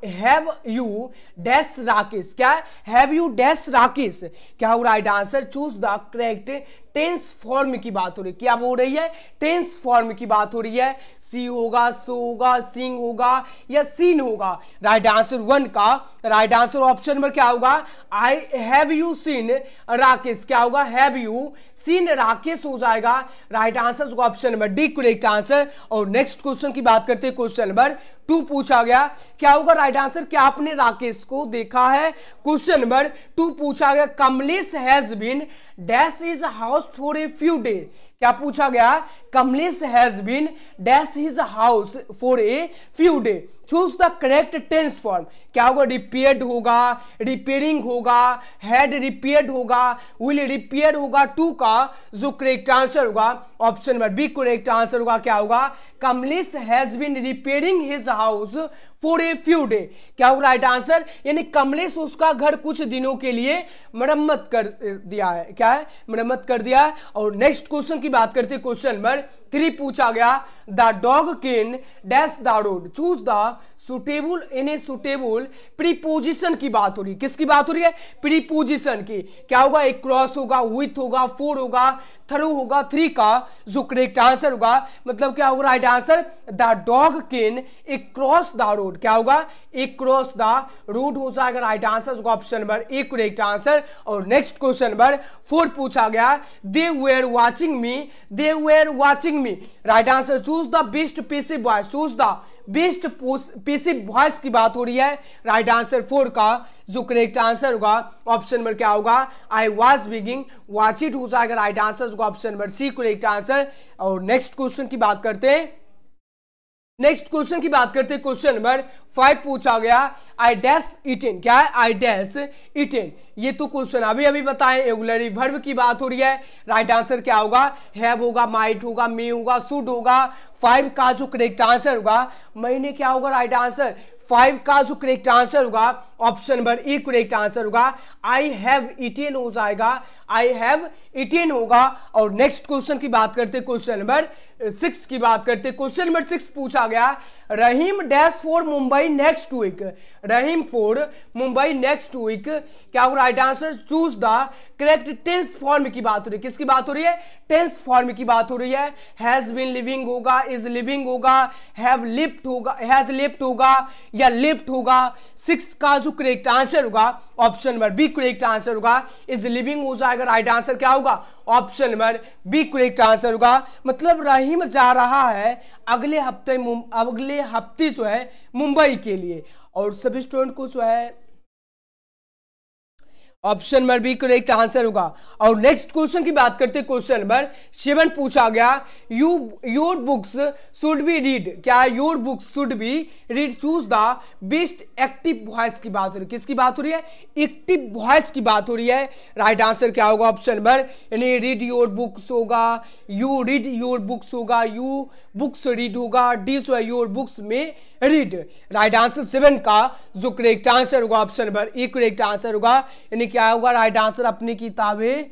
have you dash Rakesh, क्या हैव यू डैश राकेश, क्या हो right answer, choose the correct tense form की बात हो रही है, क्या हो रही है, टेंस फॉर्म की बात हो रही है, सी होगा, सो होगा, सिंग होगा या सीन होगा। राइट आंसर 1 का राइट आंसर ऑप्शन नंबर क्या होगा, I have you scene Rakesh, क्या होगा, हैव यू सीन राकेश हो जाएगा। Right answer option number D correct answer. और नेक्स्ट क्वेश्चन की बात करते हैं, क्वेश्चन नंबर 2 पूछा गया, क्या होगा राइट आंसर, क्या आपने राकेश को देखा है। क्वेश्चन नंबर 2 पूछा गया, Kamlesh has been dash is house for a few day, क्या पूछा गया, Kamlesh has been dash his house for a few day, choose the correct tense form, क्या होगा, रिपेयर्ड होगा, रिपेयरिंग होगा, हैड रिपेयर्ड होगा, विल रिपेयर होगा। 2 का जो करेक्ट आंसर होगा option number B correct answer होगा, क्या होगा, Kamlesh has been repairing his house for a few day, क्या होगा राइट आंसर, यानी कमलेश उसका घर कुछ दिनों के लिए मरम्मत कर दिया है, क्या है, मरम्मत कर दिया है। और नेक्स्ट क्वेश्चन की बात करते हैं, क्वेश्चन नंबर 3 पूछा गया, the dog can dash the road, choose the suitable in a suitable preposition की बात हो रही है, किसकी बात हो रही है, प्रीपोजिशन की, क्या होगा, एक क्रॉस होगा, विथ होगा, फोर होगा, थ्रू होगा। 3 का जो करेक्ट आंसर होगा मतलब क्या होगा right answer, the dog can a cross the road, क्या होगा, एक क्रॉस द रोड हो जाएगा। Right answer option number A correct answer. और नेक्स्ट क्वेश्चन नंबर 4 पूछा गया, they were watching me, they were watching me, right answer, choose the best passive voice, choose the best passive voice की बात हो रही है। राइट आंसर 4 का जो करेक्ट आंसर होगा ऑप्शन नंबर क्या होगा, I was begging watch it हो जाएगा। Right answer option number C correct answer. और नेक्स्ट क्वेश्चन की बात करते हैं, नेक्स्ट क्वेश्चन की बात करते हैं, क्वेश्चन नंबर 5 पूछा गया, आई डैश इटेन, क्या है, आई डैश इटेन, ये तो क्वेश्चन अभी बताएं, ऑक्सिलरी वर्ब की बात हो रही है। राइट आंसर क्या होगा, हैव होगा, माइट होगा, मे होगा, शुड होगा। 5 का जो करेक्ट आंसर होगा, महीने क्या होगा राइट आंसर, 5 का जो करेक्ट आंसर होगा option number A correct answer होगा, आई हैव इटेन हो जाएगा, आई हैव इटेन होगा। और नेक्स्ट क्वेश्चन की बात करते हैं, क्वेश्चन नंबर 6 की बात करते हैं, क्वेश्चन नंबर 6 पूछा गया, Rahim dash for Mumbai next week, Rahim for Mumbai next week, क्या होगा right answer, choose the correct tense form की बात हो रही है, किसकी बात हो रही है, टेंस फॉर्म की बात हो रही है। हैज बीन लिविंग होगा, इज लिविंग होगा, हैव लिव्ड होगा, हैज लिव्ड होगा या लिव्ड होगा। 6 का जो करेक्ट आंसर होगा option number B correct answer होगा, इज लिविंग हो जाएगा। राइट आंसर क्या होगा option number B correct answer होगा। मतलब रहीम जा रहा है अगले हफ्ते जो है मुंबई के लिए, और सभी स्टूडेंट को जो है option number B correct answer होगा। और नेक्स्ट क्वेश्चन की बात करते हैं, क्वेश्चन नंबर 7 पूछा गया, your books should be read, क्या your books should be read, choose the best active voice की बात हो रही है, किसकी बात हो रही है, एक्टिव वॉइस की बात हो रही है। राइट आंसर क्या होगा ऑप्शन नंबर, यानी रीड योर बुक्स होगा, यू रीड योर बुक्स होगा, यू बुक्स रीड होगा, डी जो है योर बुक्स में रीड। राइट आंसर 7 का जो करेक्ट आंसर होगा option number A correct answer होगा, यानी क्या होगा राइट आंसर, अपनी किताबें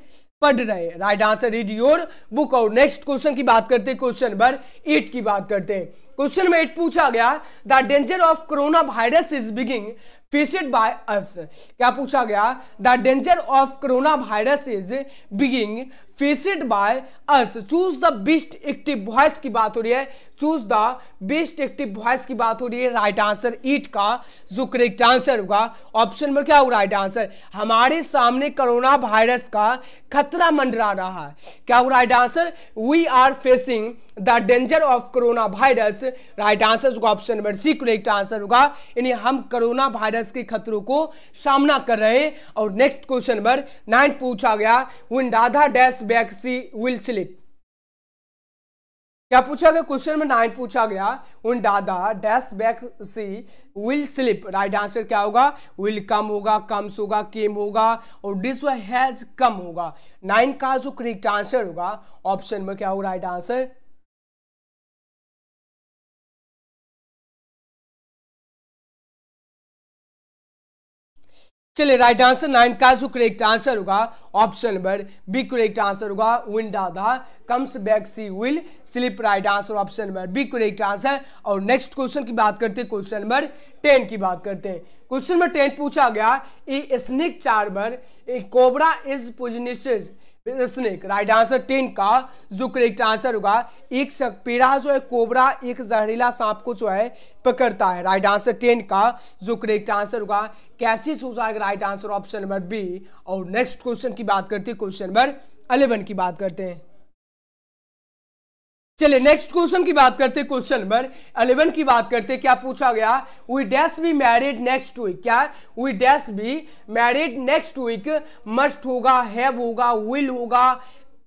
पढ़ रहे। Right answer read your book. और नेक्स्ट क्वेश्चन की बात करते हैं, क्वेश्चन नंबर 8 की बात करते हैं। क्वेश्चन नंबर 8 पूछा गया, the danger of corona virus is being faced by us, क्या पूछा गया, the danger of corona virus is being faced by us, choose the best active voice की बात हो रही है, choose the best active voice की बात हो रही है। राइट आंसर 8 का जो करेक्ट आंसर होगा ऑप्शन नंबर क्या होगा राइट आंसर, हमारे सामने कोरोना वायरस का खतरा मंडरा रहा है, क्या होगा right answer, we are facing the danger of corona virus. Right answer option number C correct answer होगा, यानी हम कोरोना वायरस के खतरों को सामना कर रहे हैं। और नेक्स्ट क्वेश्चन नंबर 9 पूछा गया, when Radha dash back she will sleep, क्या पूछा गया क्वेश्चन में 9 पूछा गया, when Radha dash back she will sleep. Right answer क्या होगा, विल कम होगा, कम्स होगा, केम होगा, और दिस हैज कम होगा। 9 का जो करेक्ट आंसर होगा ऑप्शन में क्या होगा राइट आंसर, चलिए राइट आंसर 9 का जो करेक्ट आंसर होगा option number B correct answer होगा। When dada comes back she will sleep, right answer option number B correct answer. और नेक्स्ट क्वेश्चन की बात करते हैं, क्वेश्चन नंबर 10 की बात करते हैं। क्वेश्चन नंबर 10 पूछा गया a snake charmer A cobra is poisonous snake, right answer 10 का जो करेक्ट आंसर होगा एक शकपेरा जो है कोबरा एक जहरीला सांप को जो है पकड़ता है, राइट आंसर 10 का जो करेक्ट आंसर होगा कैसी हो जाएगा, right answer option number B. और नेक्स्ट क्वेश्चन की बात करते हैं, क्वेश्चन नंबर 11 की बात करते हैं। चलिए नेक्स्ट क्वेश्चन की बात करते हैं, क्वेश्चन नंबर 11 की बात करते हैं। क्या पूछा गया, we dash be married next week, क्या we dash be married next week, must होगा, हैव होगा, विल होगा,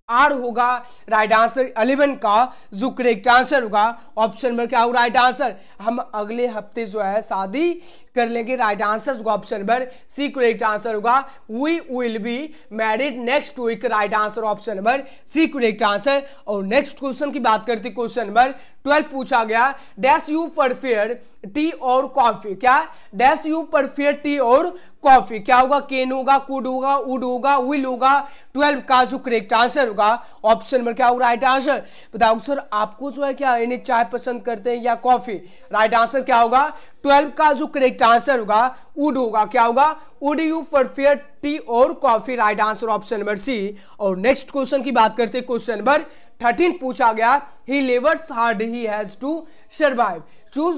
आर होगा, राइट आंसर 11 का जो करेक्ट आंसर होगा ऑप्शन नंबर क्या होगा, राइट आंसर हम अगले हफ्ते जो है शादी कर लेंगे, right answer option number C correct answer होगा। We will be married next week, right answer option number C correct answer. और नेक्स्ट क्वेश्चन की बात करते हैं, क्वेश्चन नंबर 12 पूछा गया डैश यू प्रेफर टी और कॉफी, क्या डैश यू प्रेफर टी और कॉफी, क्या होगा, केन होगा, कुड होगा, वुड होगा, विल होगा। 12 का जो करेक्ट आंसर होगा ऑप्शन नंबर क्या होगा, राइट आंसर। बताओ सर आपको जो है क्या इन्हें चाय पसंद करते हैं या कॉफी, राइट आंसर क्या होगा 12 का जो करेक्ट आंसर होगा वुड होगा, क्या होगा, वुड यू प्रेफर टी और coffee, right answer option number C. और नेक्स्ट क्वेश्चन की बात करते हैं, क्वेश्चन नंबर 13 पूछा गया he labours hard he has to survive, choose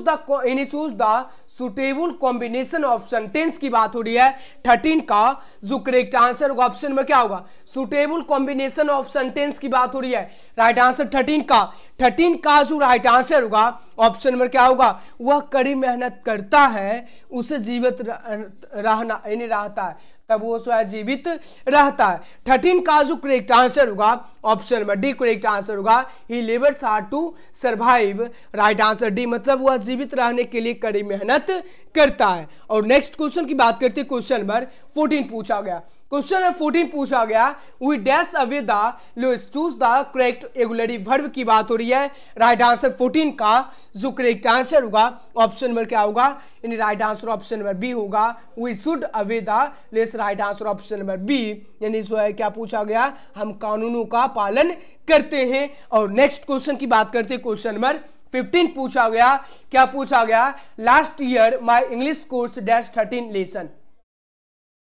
the suitable combination of sentence की बात हो रही है। 13 का जो करेक्ट आंसर होगा ऑप्शन में क्या होगा, सुटेबल कॉम्बिनेशन ऑफ सेंटेंस की बात हो रही है, राइट आंसर 13 का जो राइट आंसर होगा ऑप्शन नंबर क्या होगा, वह कड़ी मेहनत करता है उसे जीवित रहना यानी रहता है तब वो जो है जीवित रहता है। 13 का जो करेक्ट आंसर होगा option number D correct answer होगा he labours hard to survive, right answer D मतलब वह जीवित रहने के लिए कड़ी मेहनत करता है। और नेक्स्ट क्वेश्चन की बात करते हैं, क्वेश्चन नंबर 14 पूछा गया, क्वेश्चन नंबर 14 पूछा गया we dash obey the laws, choose the correct auxiliary verb की बात हो रही है, राइट आंसर 14 का जो करेक्ट आंसर होगा ऑप्शन नंबर क्या होगा, यानी right answer option number B होगा we should obey the laws, right answer option number B, यानी जो है क्या पूछा गया हम कानूनों का पालन करते हैं। और नेक्स्ट क्वेश्चन की बात करते हैं, क्वेश्चन नंबर 15 पूछा गया, क्या पूछा गया last year my English course dash 13 lesson,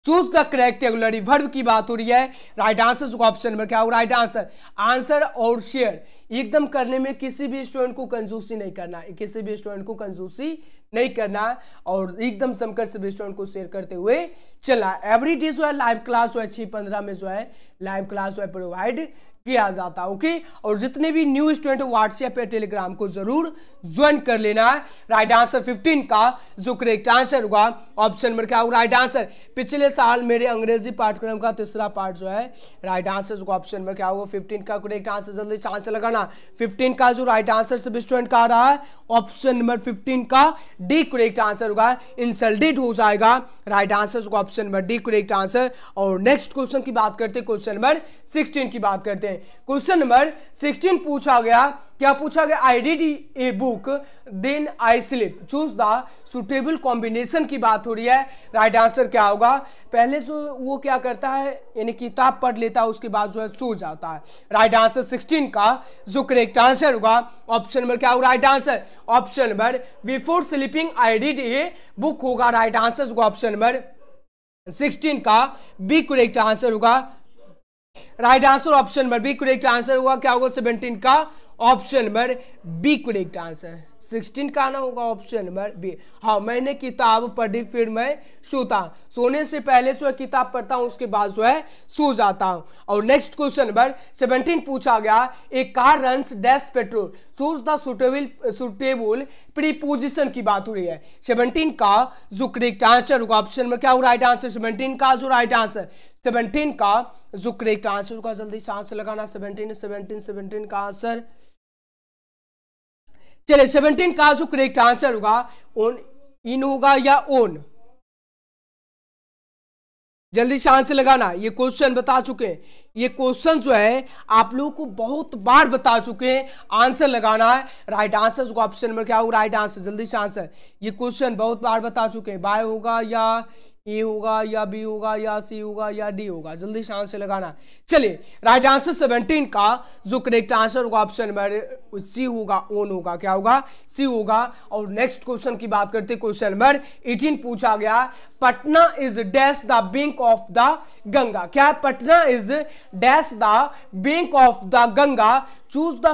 choose the correct auxiliary verb की बात हो रही है, राइट आंसर ऑप्शन नंबर क्या हो, राइट आंसर आंसर और शेयर एकदम करने में किसी भी स्टूडेंट को कंजूसी नहीं करना, किसी भी स्टूडेंट को कंजूसी नहीं करना और एकदम जमकर सभी स्टूडेंट को शेयर करते हुए चला। एवरीडे जो है लाइव क्लास जो है 6:15 में जो है लाइव क्लास जो है प्रोवाइड किया जाता है, ओके। और जितने भी न्यू स्टूडेंट व्हाट्सएप या टेलीग्राम को जरूर ज्वाइन कर लेना है। राइट आंसर 15 का जो करेक्ट आंसर होगा ऑप्शन नंबर क्या होगा, राइट आंसर पिछले साल मेरे अंग्रेजी पाठ्यक्रम का तीसरा पार्ट जो है राइट आंसर ऑप्शन नंबर क्या होगा 15 का करेक्ट आंसर, जल्दी से आंसर लगाना। 15 का जो राइट आंसर सभी स्टूडेंट का आ रहा है ऑप्शन नंबर 15 का डी करेक्ट आंसर होगा, इंसल्टेड हो जाएगा, right answer option number D correct answer. और नेक्स्ट क्वेश्चन की बात करते हैं, क्वेश्चन नंबर 16 की बात करते हैं। क्वेश्चन नंबर 16 पूछा गया, क्या पूछा गया, I did a book then I sleep, choose the suitable combination की बात हो रही है। राइट आंसर क्या होगा, पहले जो वो क्या करता है यानी किताब पढ़ लेता है उसके बाद जो है सो जाता है। राइट आंसर 16 का जो करेक्ट आंसर होगा ऑप्शन नंबर क्या होगा, right answer option number before sleeping I did a book होगा, राइट आंसर होगा ऑप्शन नंबर 16 का बी करेक्ट आंसर होगा, right answer option number B correct answer होगा, क्या होगा 17 का option number B correct answer. 16 का आना होगा ऑप्शन नंबर बी। हाँ, मैंने किताब पढ़ी फिर मैं सोता, सोने से पहले जो है किताब पढ़ता हूं उसके बाद जो है सो जाता हूं। और नेक्स्ट क्वेश्चन नंबर 17 पूछा गया, a car runs dash petrol, choose the suitable preposition की बात हो रही है। 17 का जो करेक्ट आंसर होगा ऑप्शन नंबर क्या होगा, राइट आंसर 17 का जो राइट आंसर 17 का जो करेक्ट आंसर होगा, जल्दी से आंसर लगाना। 17 का आंसर, चलिए 17 का जो करेक्ट आंसर होगा ओन इन होगा या ओन, जल्दी से आंसर लगाना। ये क्वेश्चन बता चुके हैं, ये क्वेश्चन जो है आप लोगों को बहुत बार बता चुके हैं, आंसर लगाना है। राइट आंसर को ऑप्शन नंबर क्या होगा, राइट आंसर, जल्दी से आंसर। ये क्वेश्चन बहुत बार बता चुके हैं, बाय होगा या ए होगा या बी होगा या सी होगा या डी होगा, जल्दी से आंसर लगाना। चलिए राइट आंसर 17 का जो करेक्ट आंसर होगा ऑप्शन नंबर सी होगा, ओन होगा, क्या होगा, सी होगा। और नेक्स्ट क्वेश्चन की बात करते हैं, क्वेश्चन नंबर 18 पूछा गया, Patna is dash the bank of the Ganga. क्या Patna is dash the bank of the Ganga, choose the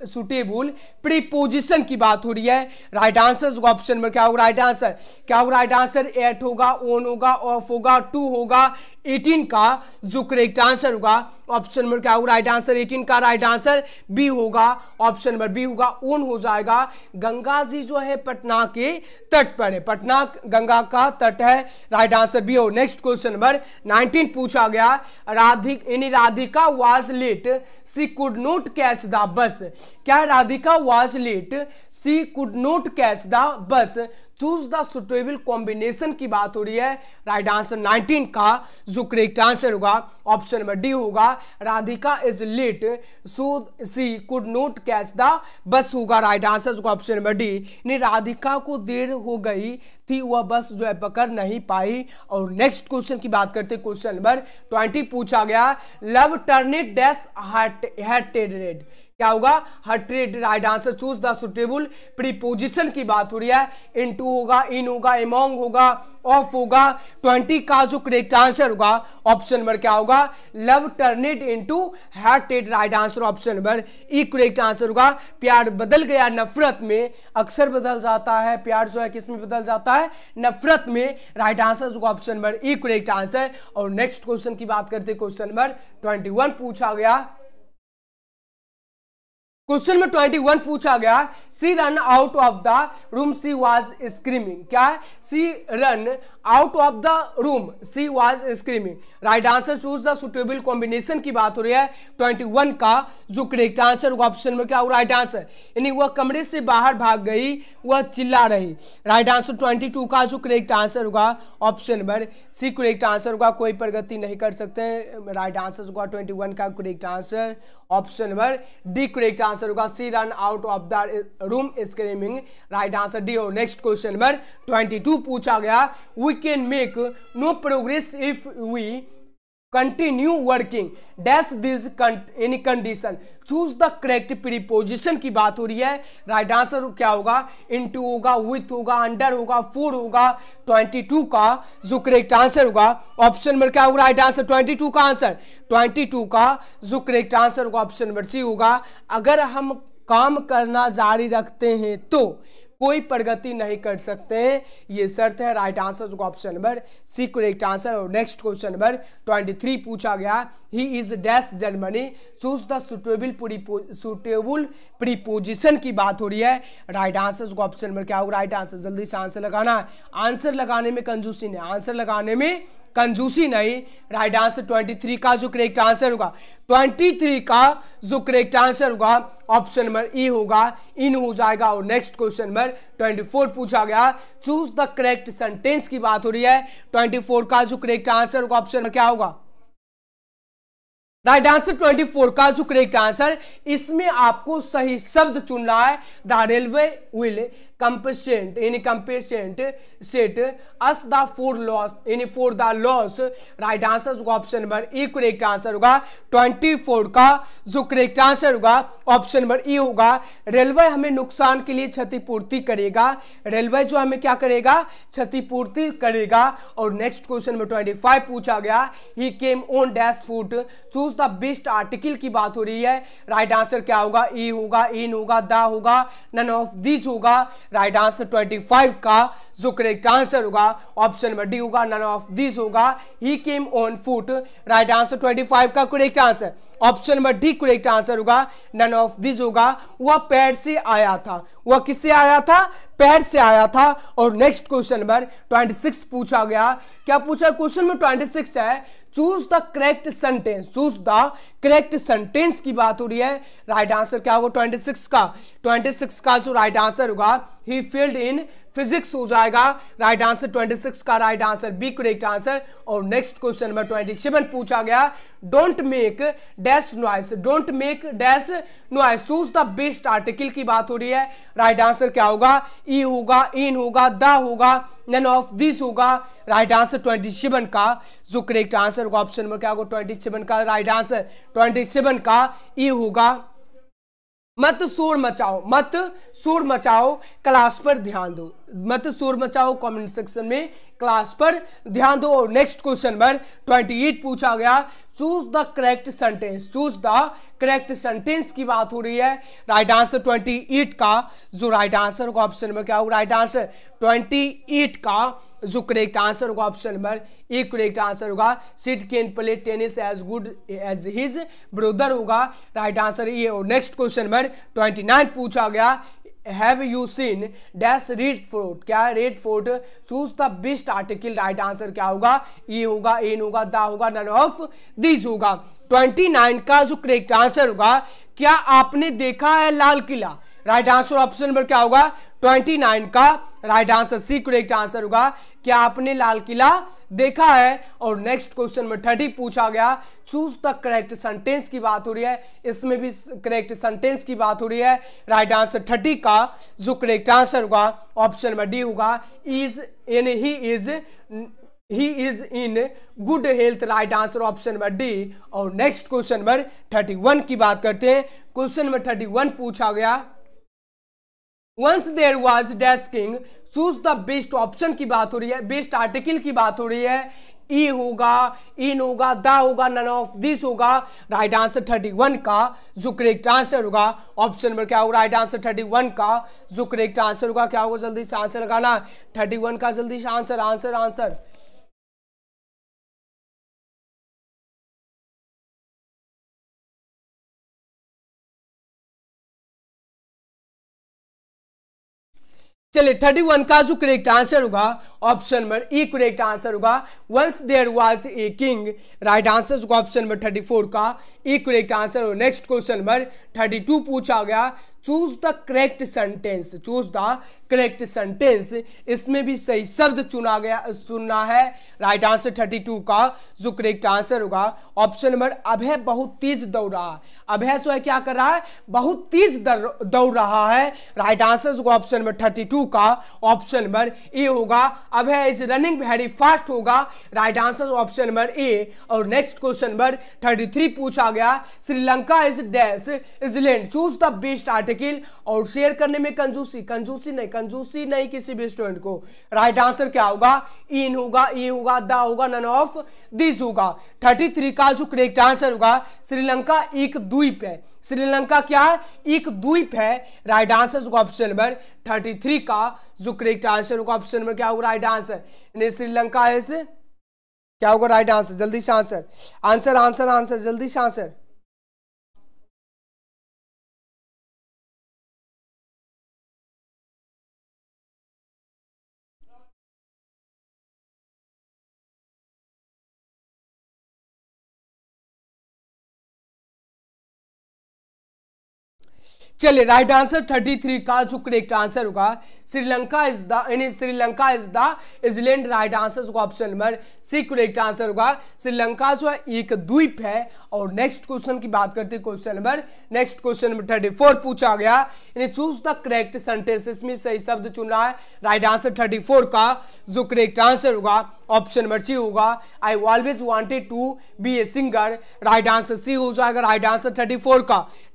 suitable preposition की बात हो रही है। राइट आंसर ऑप्शन में क्या होगा, राइट आंसर क्या होगा, राइट आंसर एट होगा, ओन होगा, ऑफ होगा, टू होगा। 18 का जो करेक्ट आंसर होगा ऑप्शन नंबर क्या होगा, राइट आंसर 18 का राइट आंसर बी होगा, ऑप्शन नंबर बी होगा, ओन हो जाएगा। गंगा जी जो है पटना के तट पर है, पटना गंगा का तट है, राइट आंसर बी हो। नेक्स्ट क्वेश्चन नंबर 19 पूछा गया, Radhika was late, she could not catch the bus. क्या Radhika was late, she could not catch the bus, choose the suitable combination की बात हो रही है। राइट आंसर 19 का जो करेक्ट आंसर होगा ऑप्शन नंबर डी होगा, Radhika is late so she could not catch the bus होगा, right answer option number D. ने राधिका को देर हो गई थी, वह बस जो है पकड़ नहीं पाई। और नेक्स्ट क्वेश्चन की बात करते हैं, क्वेश्चन नंबर 20 पूछा गया, लव टर्नेट डैश हार्टेड रेड। क्या होगा, hurted, right answer, choose the suitable preposition की बात हो रही है। इनटू होगा, इन होगा, एमोंग होगा, ऑफ होगा। 20 का जो करेक्ट आंसर होगा ऑप्शन नंबर क्या होगा, love turned into hatred, right answer option number E correct answer होगा। प्यार बदल गया नफरत में, अक्सर बदल जाता है प्यार जो है, किस में बदल जाता है, नफरत में, राइट आंसर होगा option number E correct answer. और नेक्स्ट क्वेश्चन की बात करते हैं, क्वेश्चन नंबर 21 पूछा गया, क्वेश्चन में 21 पूछा गया, she run out of the room, she was screaming. क्या है, she run out of the room, she was screaming, right answer, choose the suitable combination की बात हो रही है। 21 का जो करेक्ट आंसर होगा ऑप्शन में क्या होगा, राइट आंसर, यानी वह कमरे से बाहर भाग गई, वह चिल्ला रही, राइट आंसर। 22 का जो करेक्ट आंसर होगा option number C correct answer होगा, कोई प्रगति नहीं कर सकते, राइट आंसर होगा 21 का correct answer, option number D correct answer होगा, she run out of the room screaming, right answer D हो। नेक्स्ट क्वेश्चन नंबर 22 पूछा गया, we can make no progress if we continue working dash this any condition, choose the correct preposition की बात हो रही है। Right answer क्या होगा, इनटू होगा, विथ होगा, अंडर होगा, फॉर होगा। 22 का जो करेक्ट आंसर होगा ऑप्शन नंबर क्या होगा, राइट आंसर 22 का आंसर, 22 का जो करेक्ट आंसर होगा ऑप्शन नंबर सी होगा। अगर हम काम करना जारी रखते हैं तो कोई प्रगति नहीं कर सकते हैं, ये शर्त है, right answer option number C correct answer. और नेक्स्ट क्वेश्चन नंबर 23 पूछा गया, he is dash Germany, choose the suitable preposition की बात हो रही है। राइट आंसर ऑप्शन नंबर क्या होगा, राइट आंसर, जल्दी से आंसर लगाना है, आंसर लगाने में कंजूसी नहीं, आंसर लगाने में कंजूसी नहीं। राइट आंसर 23 का जो करेक्ट आंसर होगा, 23 का जो करेक्ट आंसर होगा ऑप्शन नंबर ई होगा, इन हो जाएगा। और नेक्स्ट क्वेश्चन नंबर 24 पूछा गया, चूज द करेक्ट सेंटेंस की बात हो रही है। 24 का जो करेक्ट आंसर होगा ऑप्शन नंबर क्या होगा, राइट आंसर 24 का जो करेक्ट आंसर, इसमें आपको सही शब्द चुनना है। द रेलवे विल कंपेसेंट यानी compensate set us the for loss यानी for the loss, right answer होगा option number E correct answer होगा। 24 का जो करेक्ट आंसर होगा ऑप्शन नंबर ई होगा, रेलवे हमें नुकसान के लिए क्षतिपूर्ति करेगा, रेलवे जो हमें क्या करेगा, क्षतिपूर्ति करेगा। और नेक्स्ट क्वेश्चन नंबर 25 पूछा गया, he came on dash foot, choose the best article की बात हो रही है। राइट आंसर क्या होगा, ई होगा, इन होगा, द होगा, नन ऑफ दिस होगा। राइट आंसर 25 का जो करेक्ट आंसर होगा ऑप्शन नंबर डी होगा, नन ऑफ दिस होगा। He came on foot, right answer 25 का correct answer option number D correct answer होगा, नन ऑफ दिस होगा। वह पैर से आया था, वह किससे आया था, पैर से आया था। और नेक्स्ट क्वेश्चन नंबर 26 पूछा गया, क्या पूछा क्वेश्चन में 26 है, choose the correct sentence, choose the correct sentence की बात हो रही है। राइट आंसर क्या होगा 26 का, 26 का जो राइट आंसर होगा, ही फेल्ड इन फिजिक्स हो जाएगा राइट आंसर 26 का right answer B correct answer. और नेक्स्ट क्वेश्चन नंबर 27 पूछा गया don't make dash noise, don't make dash noise, choose the best article की बात हो रही है। राइट आंसर क्या होगा? ई होगा, इन होगा, द होगा, नन ऑफ दिस होगा। राइट आंसर 27 का जो करेक्ट आंसर होगा ऑप्शन नंबर क्या होगा 27 का राइट आंसर 27 का ई होगा। मत शोर मचाओ, मत शोर मचाओ, क्लास पर ध्यान दो, मत शोर मचाओ कमेंट सेक्शन में, क्लास पर ध्यान दो। और नेक्स्ट क्वेश्चन नंबर 28 पूछा गया choose the correct sentence, choose the correct sentence की बात हो रही है। राइट आंसर 28 का जो राइट आंसर होगा ऑप्शन नंबर क्या होगा? राइट आंसर 28 का जो करेक्ट आंसर होगा option number A correct answer होगा। Sid can play tennis as good as his brother होगा। राइट आंसर ये। और नेक्स्ट क्वेश्चन नंबर 29 पूछा गया have you seen dash Red Fort, क्या है Red Fort? Choose the best article. Right answer क्या होगा? ये होगा, एन होगा, द होगा, नन ऑफ दिस होगा। 29 का जो करेक्ट आंसर होगा क्या आपने देखा है Lal Qila? Right answer option number क्या होगा? 29 का right answer C correct answer होगा। क्या आपने लाल किला देखा है? और नेक्स्ट क्वेश्चन में 30 पूछा गया चूज द करेक्ट सेंटेंस की बात हो रही है, इसमें भी करेक्ट सेंटेंस की बात हो रही है। राइट आंसर 30 का जो करेक्ट आंसर होगा ऑप्शन नंबर डी होगा। Is in he is in good health. Right answer option number D. और नेक्स्ट क्वेश्चन नंबर 31 की बात करते हैं। क्वेश्चन नंबर 31 पूछा गया once there was dash king, choose the best option की बात हो रही है, बेस्ट आर्टिकल की बात हो रही है। ई होगा, इन होगा, द होगा, नन ऑफ दिस होगा। राइट आंसर 31 का जो करेक्ट आंसर होगा ऑप्शन नंबर क्या होगा? राइट आंसर 31 का जो करेक्ट आंसर होगा क्या होगा? जल्दी से आंसर लगाना 31 का, जल्दी से आंसर आंसर आंसर। चलिए 31 का जो करेक्ट आंसर होगा option number E correct answer होगा। Once there was a king. Right answer होगा ऑप्शन नंबर 34 का ई करेक्ट आंसर। और नेक्स्ट क्वेश्चन नंबर 32 पूछा गया choose the correct sentence, choose the correct sentence, इसमें भी सही शब्द चुनना है। राइट आंसर 32 का जो करेक्ट आंसर होगा ऑप्शन नंबर अभय बहुत तेज दौड़ रहा। अभय जो है क्या कर रहा है? बहुत तेज दौड़ रहा है। राइट आंसर होगा ऑप्शन नंबर 32 का ऑप्शन नंबर ए होगा। Abhay is running very fast होगा। Right answer option number A. और नेक्स्ट क्वेश्चन नंबर 33 पूछा गया Sri Lanka is dash island, choose the best article. और शेयर करने में कंजूसी, कंजूसी नहीं किसी भी स्टूडेंट को। राइट आंसर क्या होगा? इन होगा, ई होगा, द होगा, नन ऑफ दिस होगा। 33 का जो करेक्ट आंसर होगा श्रीलंका एक द्वीप है। श्रीलंका क्या है? एक द्वीप है। राइट आंसर होगा ऑप्शन नंबर 33 का जो करेक्ट आंसर होगा ऑप्शन नंबर क्या होगा? राइट आंसर श्रीलंका है क्या होगा? राइट आंसर जल्दी से आंसर आंसर आंसर आंसर जल्दी से आंसर। चलिए राइट आंसर 33 का जो करेक्ट आंसर होगा Sri Lanka is the island. Right answer होगा option number C correct answer होगा। श्रीलंका जो है एक द्वीप है। और नेक्स्ट क्वेश्चन की बात करते हैं नेक्स्ट क्वेश्चन नंबर 34 पूछा गया चूज द करेक्ट सेंटेंस, इसमें सही शब्द चुन रहा है। राइट आंसर 34 का जो करेक्ट आंसर होगा ऑप्शन नंबर सी होगा। I always wanted to be a singer. Right answer C हो जाएगा। राइट आंसर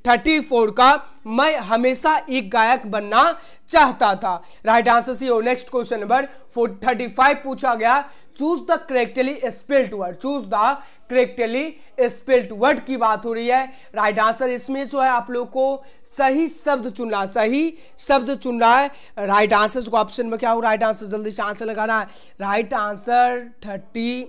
34 का मैं हमेशा एक गायक बनना चाहता था। राइट आंसर सी हो। नेक्स्ट क्वेश्चन नंबर 35 पूछा गया choose the correctly spelled word, choose the correctly spelled word की बात हो रही है। राइट आंसर इसमें जो है आप लोग को सही शब्द चुनना है। राइट आंसर को ऑप्शन में क्या हो? राइट आंसर जल्दी से आंसर लगाना है। Right answer 30।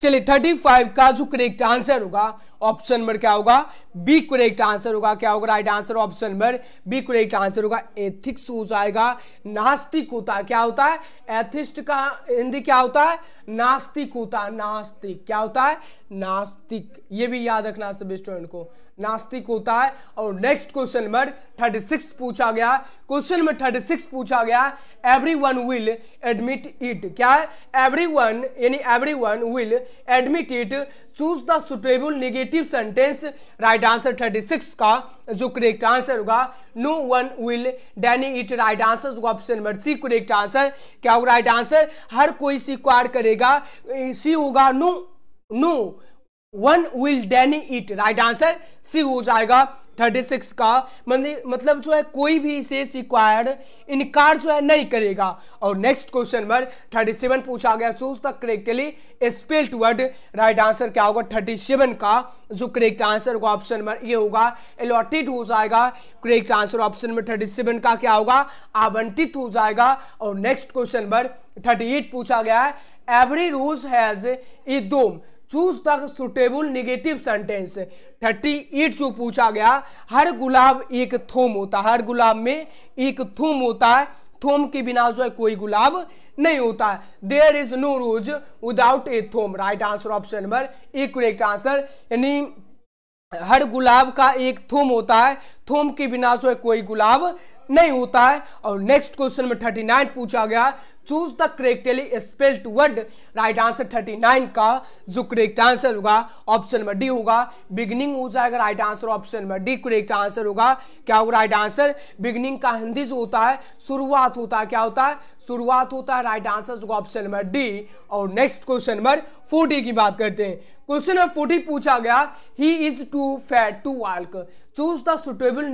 चलिए 35 का जो करेक्ट आंसर होगा ऑप्शन नंबर क्या होगा, बी करेक्ट आंसर होगा। क्या होगा right answer, option number B correct answer होगा। एथिक्स हो जाएगा, नास्तिक होता है, क्या होता है, एथिस्ट का हिंदी क्या होता है, नास्तिक होता है, नास्तिक क्या होता है, नास्तिक, ये भी याद रखना सभी स्टूडेंट को, नास्तिक होता है। और नेक्स्ट क्वेश्चन नंबर 36 पूछा गया, क्वेश्चन नंबर 36 पूछा गया, एवरीवन विल एडमिट इट, क्या है, एवरीवन यानी everyone will admit it, choose the suitable negative sentence. Right answer 36 का जो करेक्ट आंसर होगा, no one will deny it, right answer होगा option number C correct answer. क्या होगा राइट आंसर, हर कोई स्वीकार करेगा, सी होगा no, no one will deny it, right answer C हो जाएगा 36 का, मतलब जो है कोई भी इसे स्वीकार इनकार जो है नहीं करेगा। और नेक्स्ट क्वेश्चन नंबर 37 पूछा गया, choose the correctly spelled word. Right answer क्या होगा 37 का जो करेक्ट आंसर होगा ऑप्शन नंबर ये होगा अलॉटेड हो जाएगा। करेक्ट आंसर ऑप्शन नंबर 37 का क्या होगा, आवंटित हो जाएगा। और नेक्स्ट क्वेश्चन नंबर 38 पूछा गया है, every rose has a thorn, choose the suitable negative sentence. 38 जो पूछा गया, हर गुलाब एक थोम होता है, हर गुलाब में एक थोम होता है, थोम के बिना जो है कोई गुलाब नहीं होता है। There is no rose without a thorn, right answer option number A correct answer, यानी हर गुलाब का एक थोम होता है, थोम के बिना जो है कोई गुलाब नहीं होता है। और नेक्स्ट क्वेश्चन में 39 पूछा गया, choose the correctly spelled word. Right answer 39 का जो करेक्ट आंसर होगा ऑप्शन नंबर डी होगा, बिगनिंग हो जाएगा। Right answer option number D correct answer होगा। क्या होगा राइट आंसर, बिगनिंग का हिंदी जो होता है शुरुआत होता है, क्या होता है, शुरुआत होता है। राइट आंसर होगा ऑप्शन नंबर डी। और नेक्स्ट क्वेश्चन नंबर 40 की बात करते हैं, क्वेश्चन नंबर 40 पूछा गया, he is too fat to walk, choose the suitable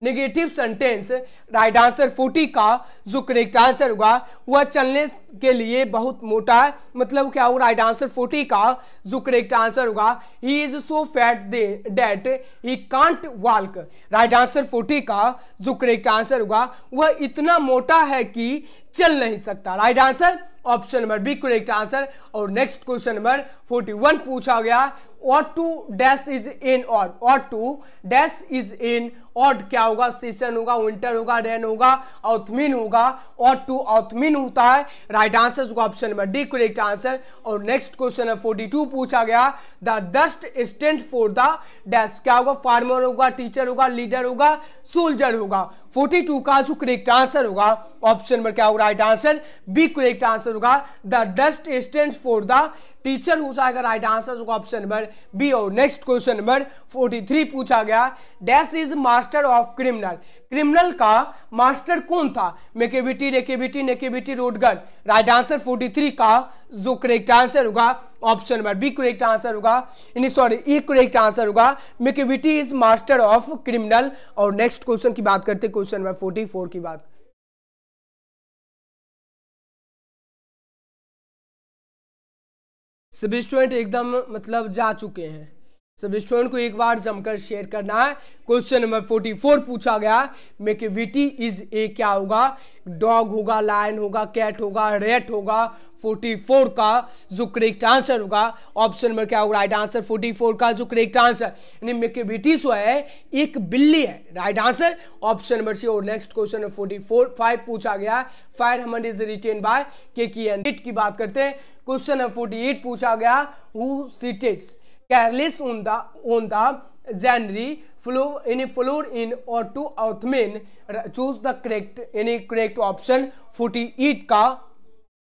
negative sentence. Right answer 40 का जो करेक्ट आंसर होगा, वह चलने के लिए बहुत मोटा है, मतलब क्या होगा राइट आंसर 40 का जो करेक्ट आंसर होगा, he is so fat that he can't walk. Right answer 40 का जो करेक्ट आंसर होगा, वह इतना मोटा है कि चल नहीं सकता। Right answer option number B correct answer. और नेक्स्ट क्वेश्चन नंबर 41 पूछा गया, ought to dash is in odd, ought to dash is in odd, क्या होगा, सीजन होगा, विंटर होगा, रेन होगा, ऑथमीन होगा, ought to ऑथमीन होता है। राइट आंसर होगा option number D correct answer. और नेक्स्ट क्वेश्चन है 42 पूछा गया, the dust stand for the dash, क्या होगा, फार्मर होगा, टीचर होगा, लीडर होगा, सोल्जर होगा। 42 का जो करेक्ट आंसर होगा ऑप्शन नंबर क्या होगा right answer B correct answer होगा, the dust stand for the teacher हो जाएगा। राइट आंसर होगा ऑप्शन नंबर बी। और नेक्स्ट क्वेश्चन नंबर 43 पूछा गया, dash is master of criminal, criminal का मास्टर कौन था, मेकेबिटी, रेकेबिटी, नेकेबिटी, रोडगन। राइट आंसर 43 का जो करेक्ट आंसर होगा option number B correct answer होगा, यानी सॉरी ए करेक्ट आंसर होगा, मेकेबिटी इज मास्टर ऑफ क्रिमिनल। और नेक्स्ट क्वेश्चन की बात करते हैं, क्वेश्चन नंबर 44 की बात, सभी स्टूडेंट एकदम मतलब जा चुके हैं, सभी स्टूडेंट को एक बार जमकर शेयर करना है। क्वेश्चन नंबर 44 पूछा गया, मेकेविटी इज ए, क्या होगा, डॉग होगा, लायन होगा, कैट होगा, रेट होगा। 44 का जो करेक्ट आंसर होगा ऑप्शन नंबर क्या होगा राइट आंसर 44 का जो करेक्ट आंसर, यानी मेकेविटी जो है एक बिल्ली है। Right answer option number C. और नेक्स्ट क्वेश्चन 45 पूछा गया, फायर हमन इज रिटेन बाय के की बात करते हैं। क्वेश्चन 48 पूछा गया, who सिटेड्स careless on the January floor in or to outmen, choose the correct option 48 का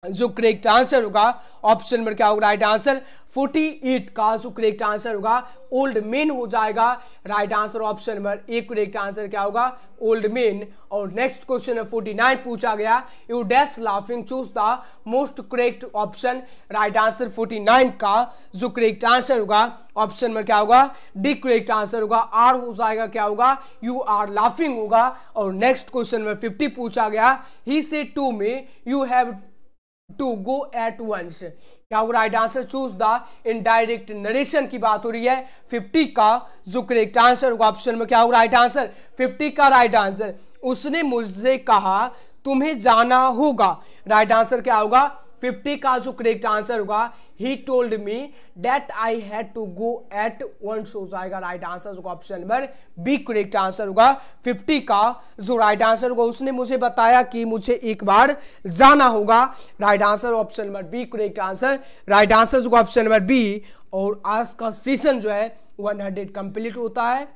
जो करेक्ट आंसर होगा ऑप्शन नंबर क्या होगा राइट आंसर 48 का जो करेक्ट आंसर होगा ओल्ड मैन हो जाएगा। Right answer option number A correct answer क्या होगा ओल्ड मैन। और नेक्स्ट क्वेश्चन 49 पूछा गया, you dash laughing, choose the most correct option. Right answer 49 का जो करेक्ट आंसर होगा ऑप्शन नंबर क्या होगा डी करेक्ट आंसर होगा, आर हो जाएगा क्या होगा यू आर लाफिंग होगा। और नेक्स्ट क्वेश्चन नंबर 50 पूछा गया, he said to me you have to go at once, क्या होगा right answer choose the indirect narration की बात हो रही है। 50 का जो करेक्ट आंसर होगा ऑप्शन में क्या होगा राइट आंसर 50 का राइट आंसर, उसने मुझसे कहा तुम्हें जाना होगा। राइट आंसर क्या होगा 50 का जो करेक्ट आंसर होगा, he told me that I had to go at 1 सो जाएगा राइट आंसर होगा option number B correct answer होगा। 50 का जो राइट आंसर होगा, उसने मुझे बताया कि मुझे एक बार जाना होगा, right answer option number B correct answer, right answer होगा ऑप्शन नंबर बी। और आज का सेशन जो है 100 कंप्लीट होता है।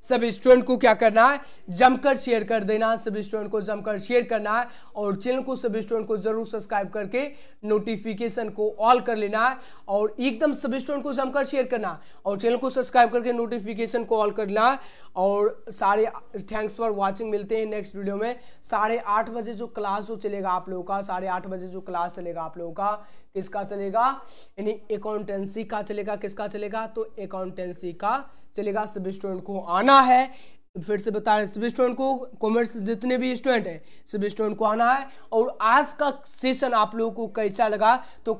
सभी स्टूडेंट को क्या करना है, जमकर शेयर कर देना है, सभी स्टूडेंट को जमकर शेयर करना है और चैनल को सभी स्टूडेंट को जरूर सब्सक्राइब करके नोटिफिकेशन को ऑल कर लेना है और एकदम सभी स्टूडेंट को जमकर शेयर करना और चैनल को सब्सक्राइब करके नोटिफिकेशन को ऑल करना है। और सारे थैंक्स फॉर वाचिंग, मिलते हैं नेक्स्ट वीडियो में। 8:30 बजे जो क्लास जो चलेगा आप लोगों का, 8:30 बजे जो क्लास चलेगा आप लोगों का, किसका चलेगा, यानी अकाउंटेंसी का चलेगा। किसका चलेगा, तो अकाउंटेंसी का चलेगा। सभी स्टूडेंट को आना है, फिर से बता रहे सभी स्टूडेंट को, कॉमर्स जितने भी स्टूडेंट हैं सभी स्टूडेंट को आना है। और आज का सेशन आप लोगों को कैसा लगा तो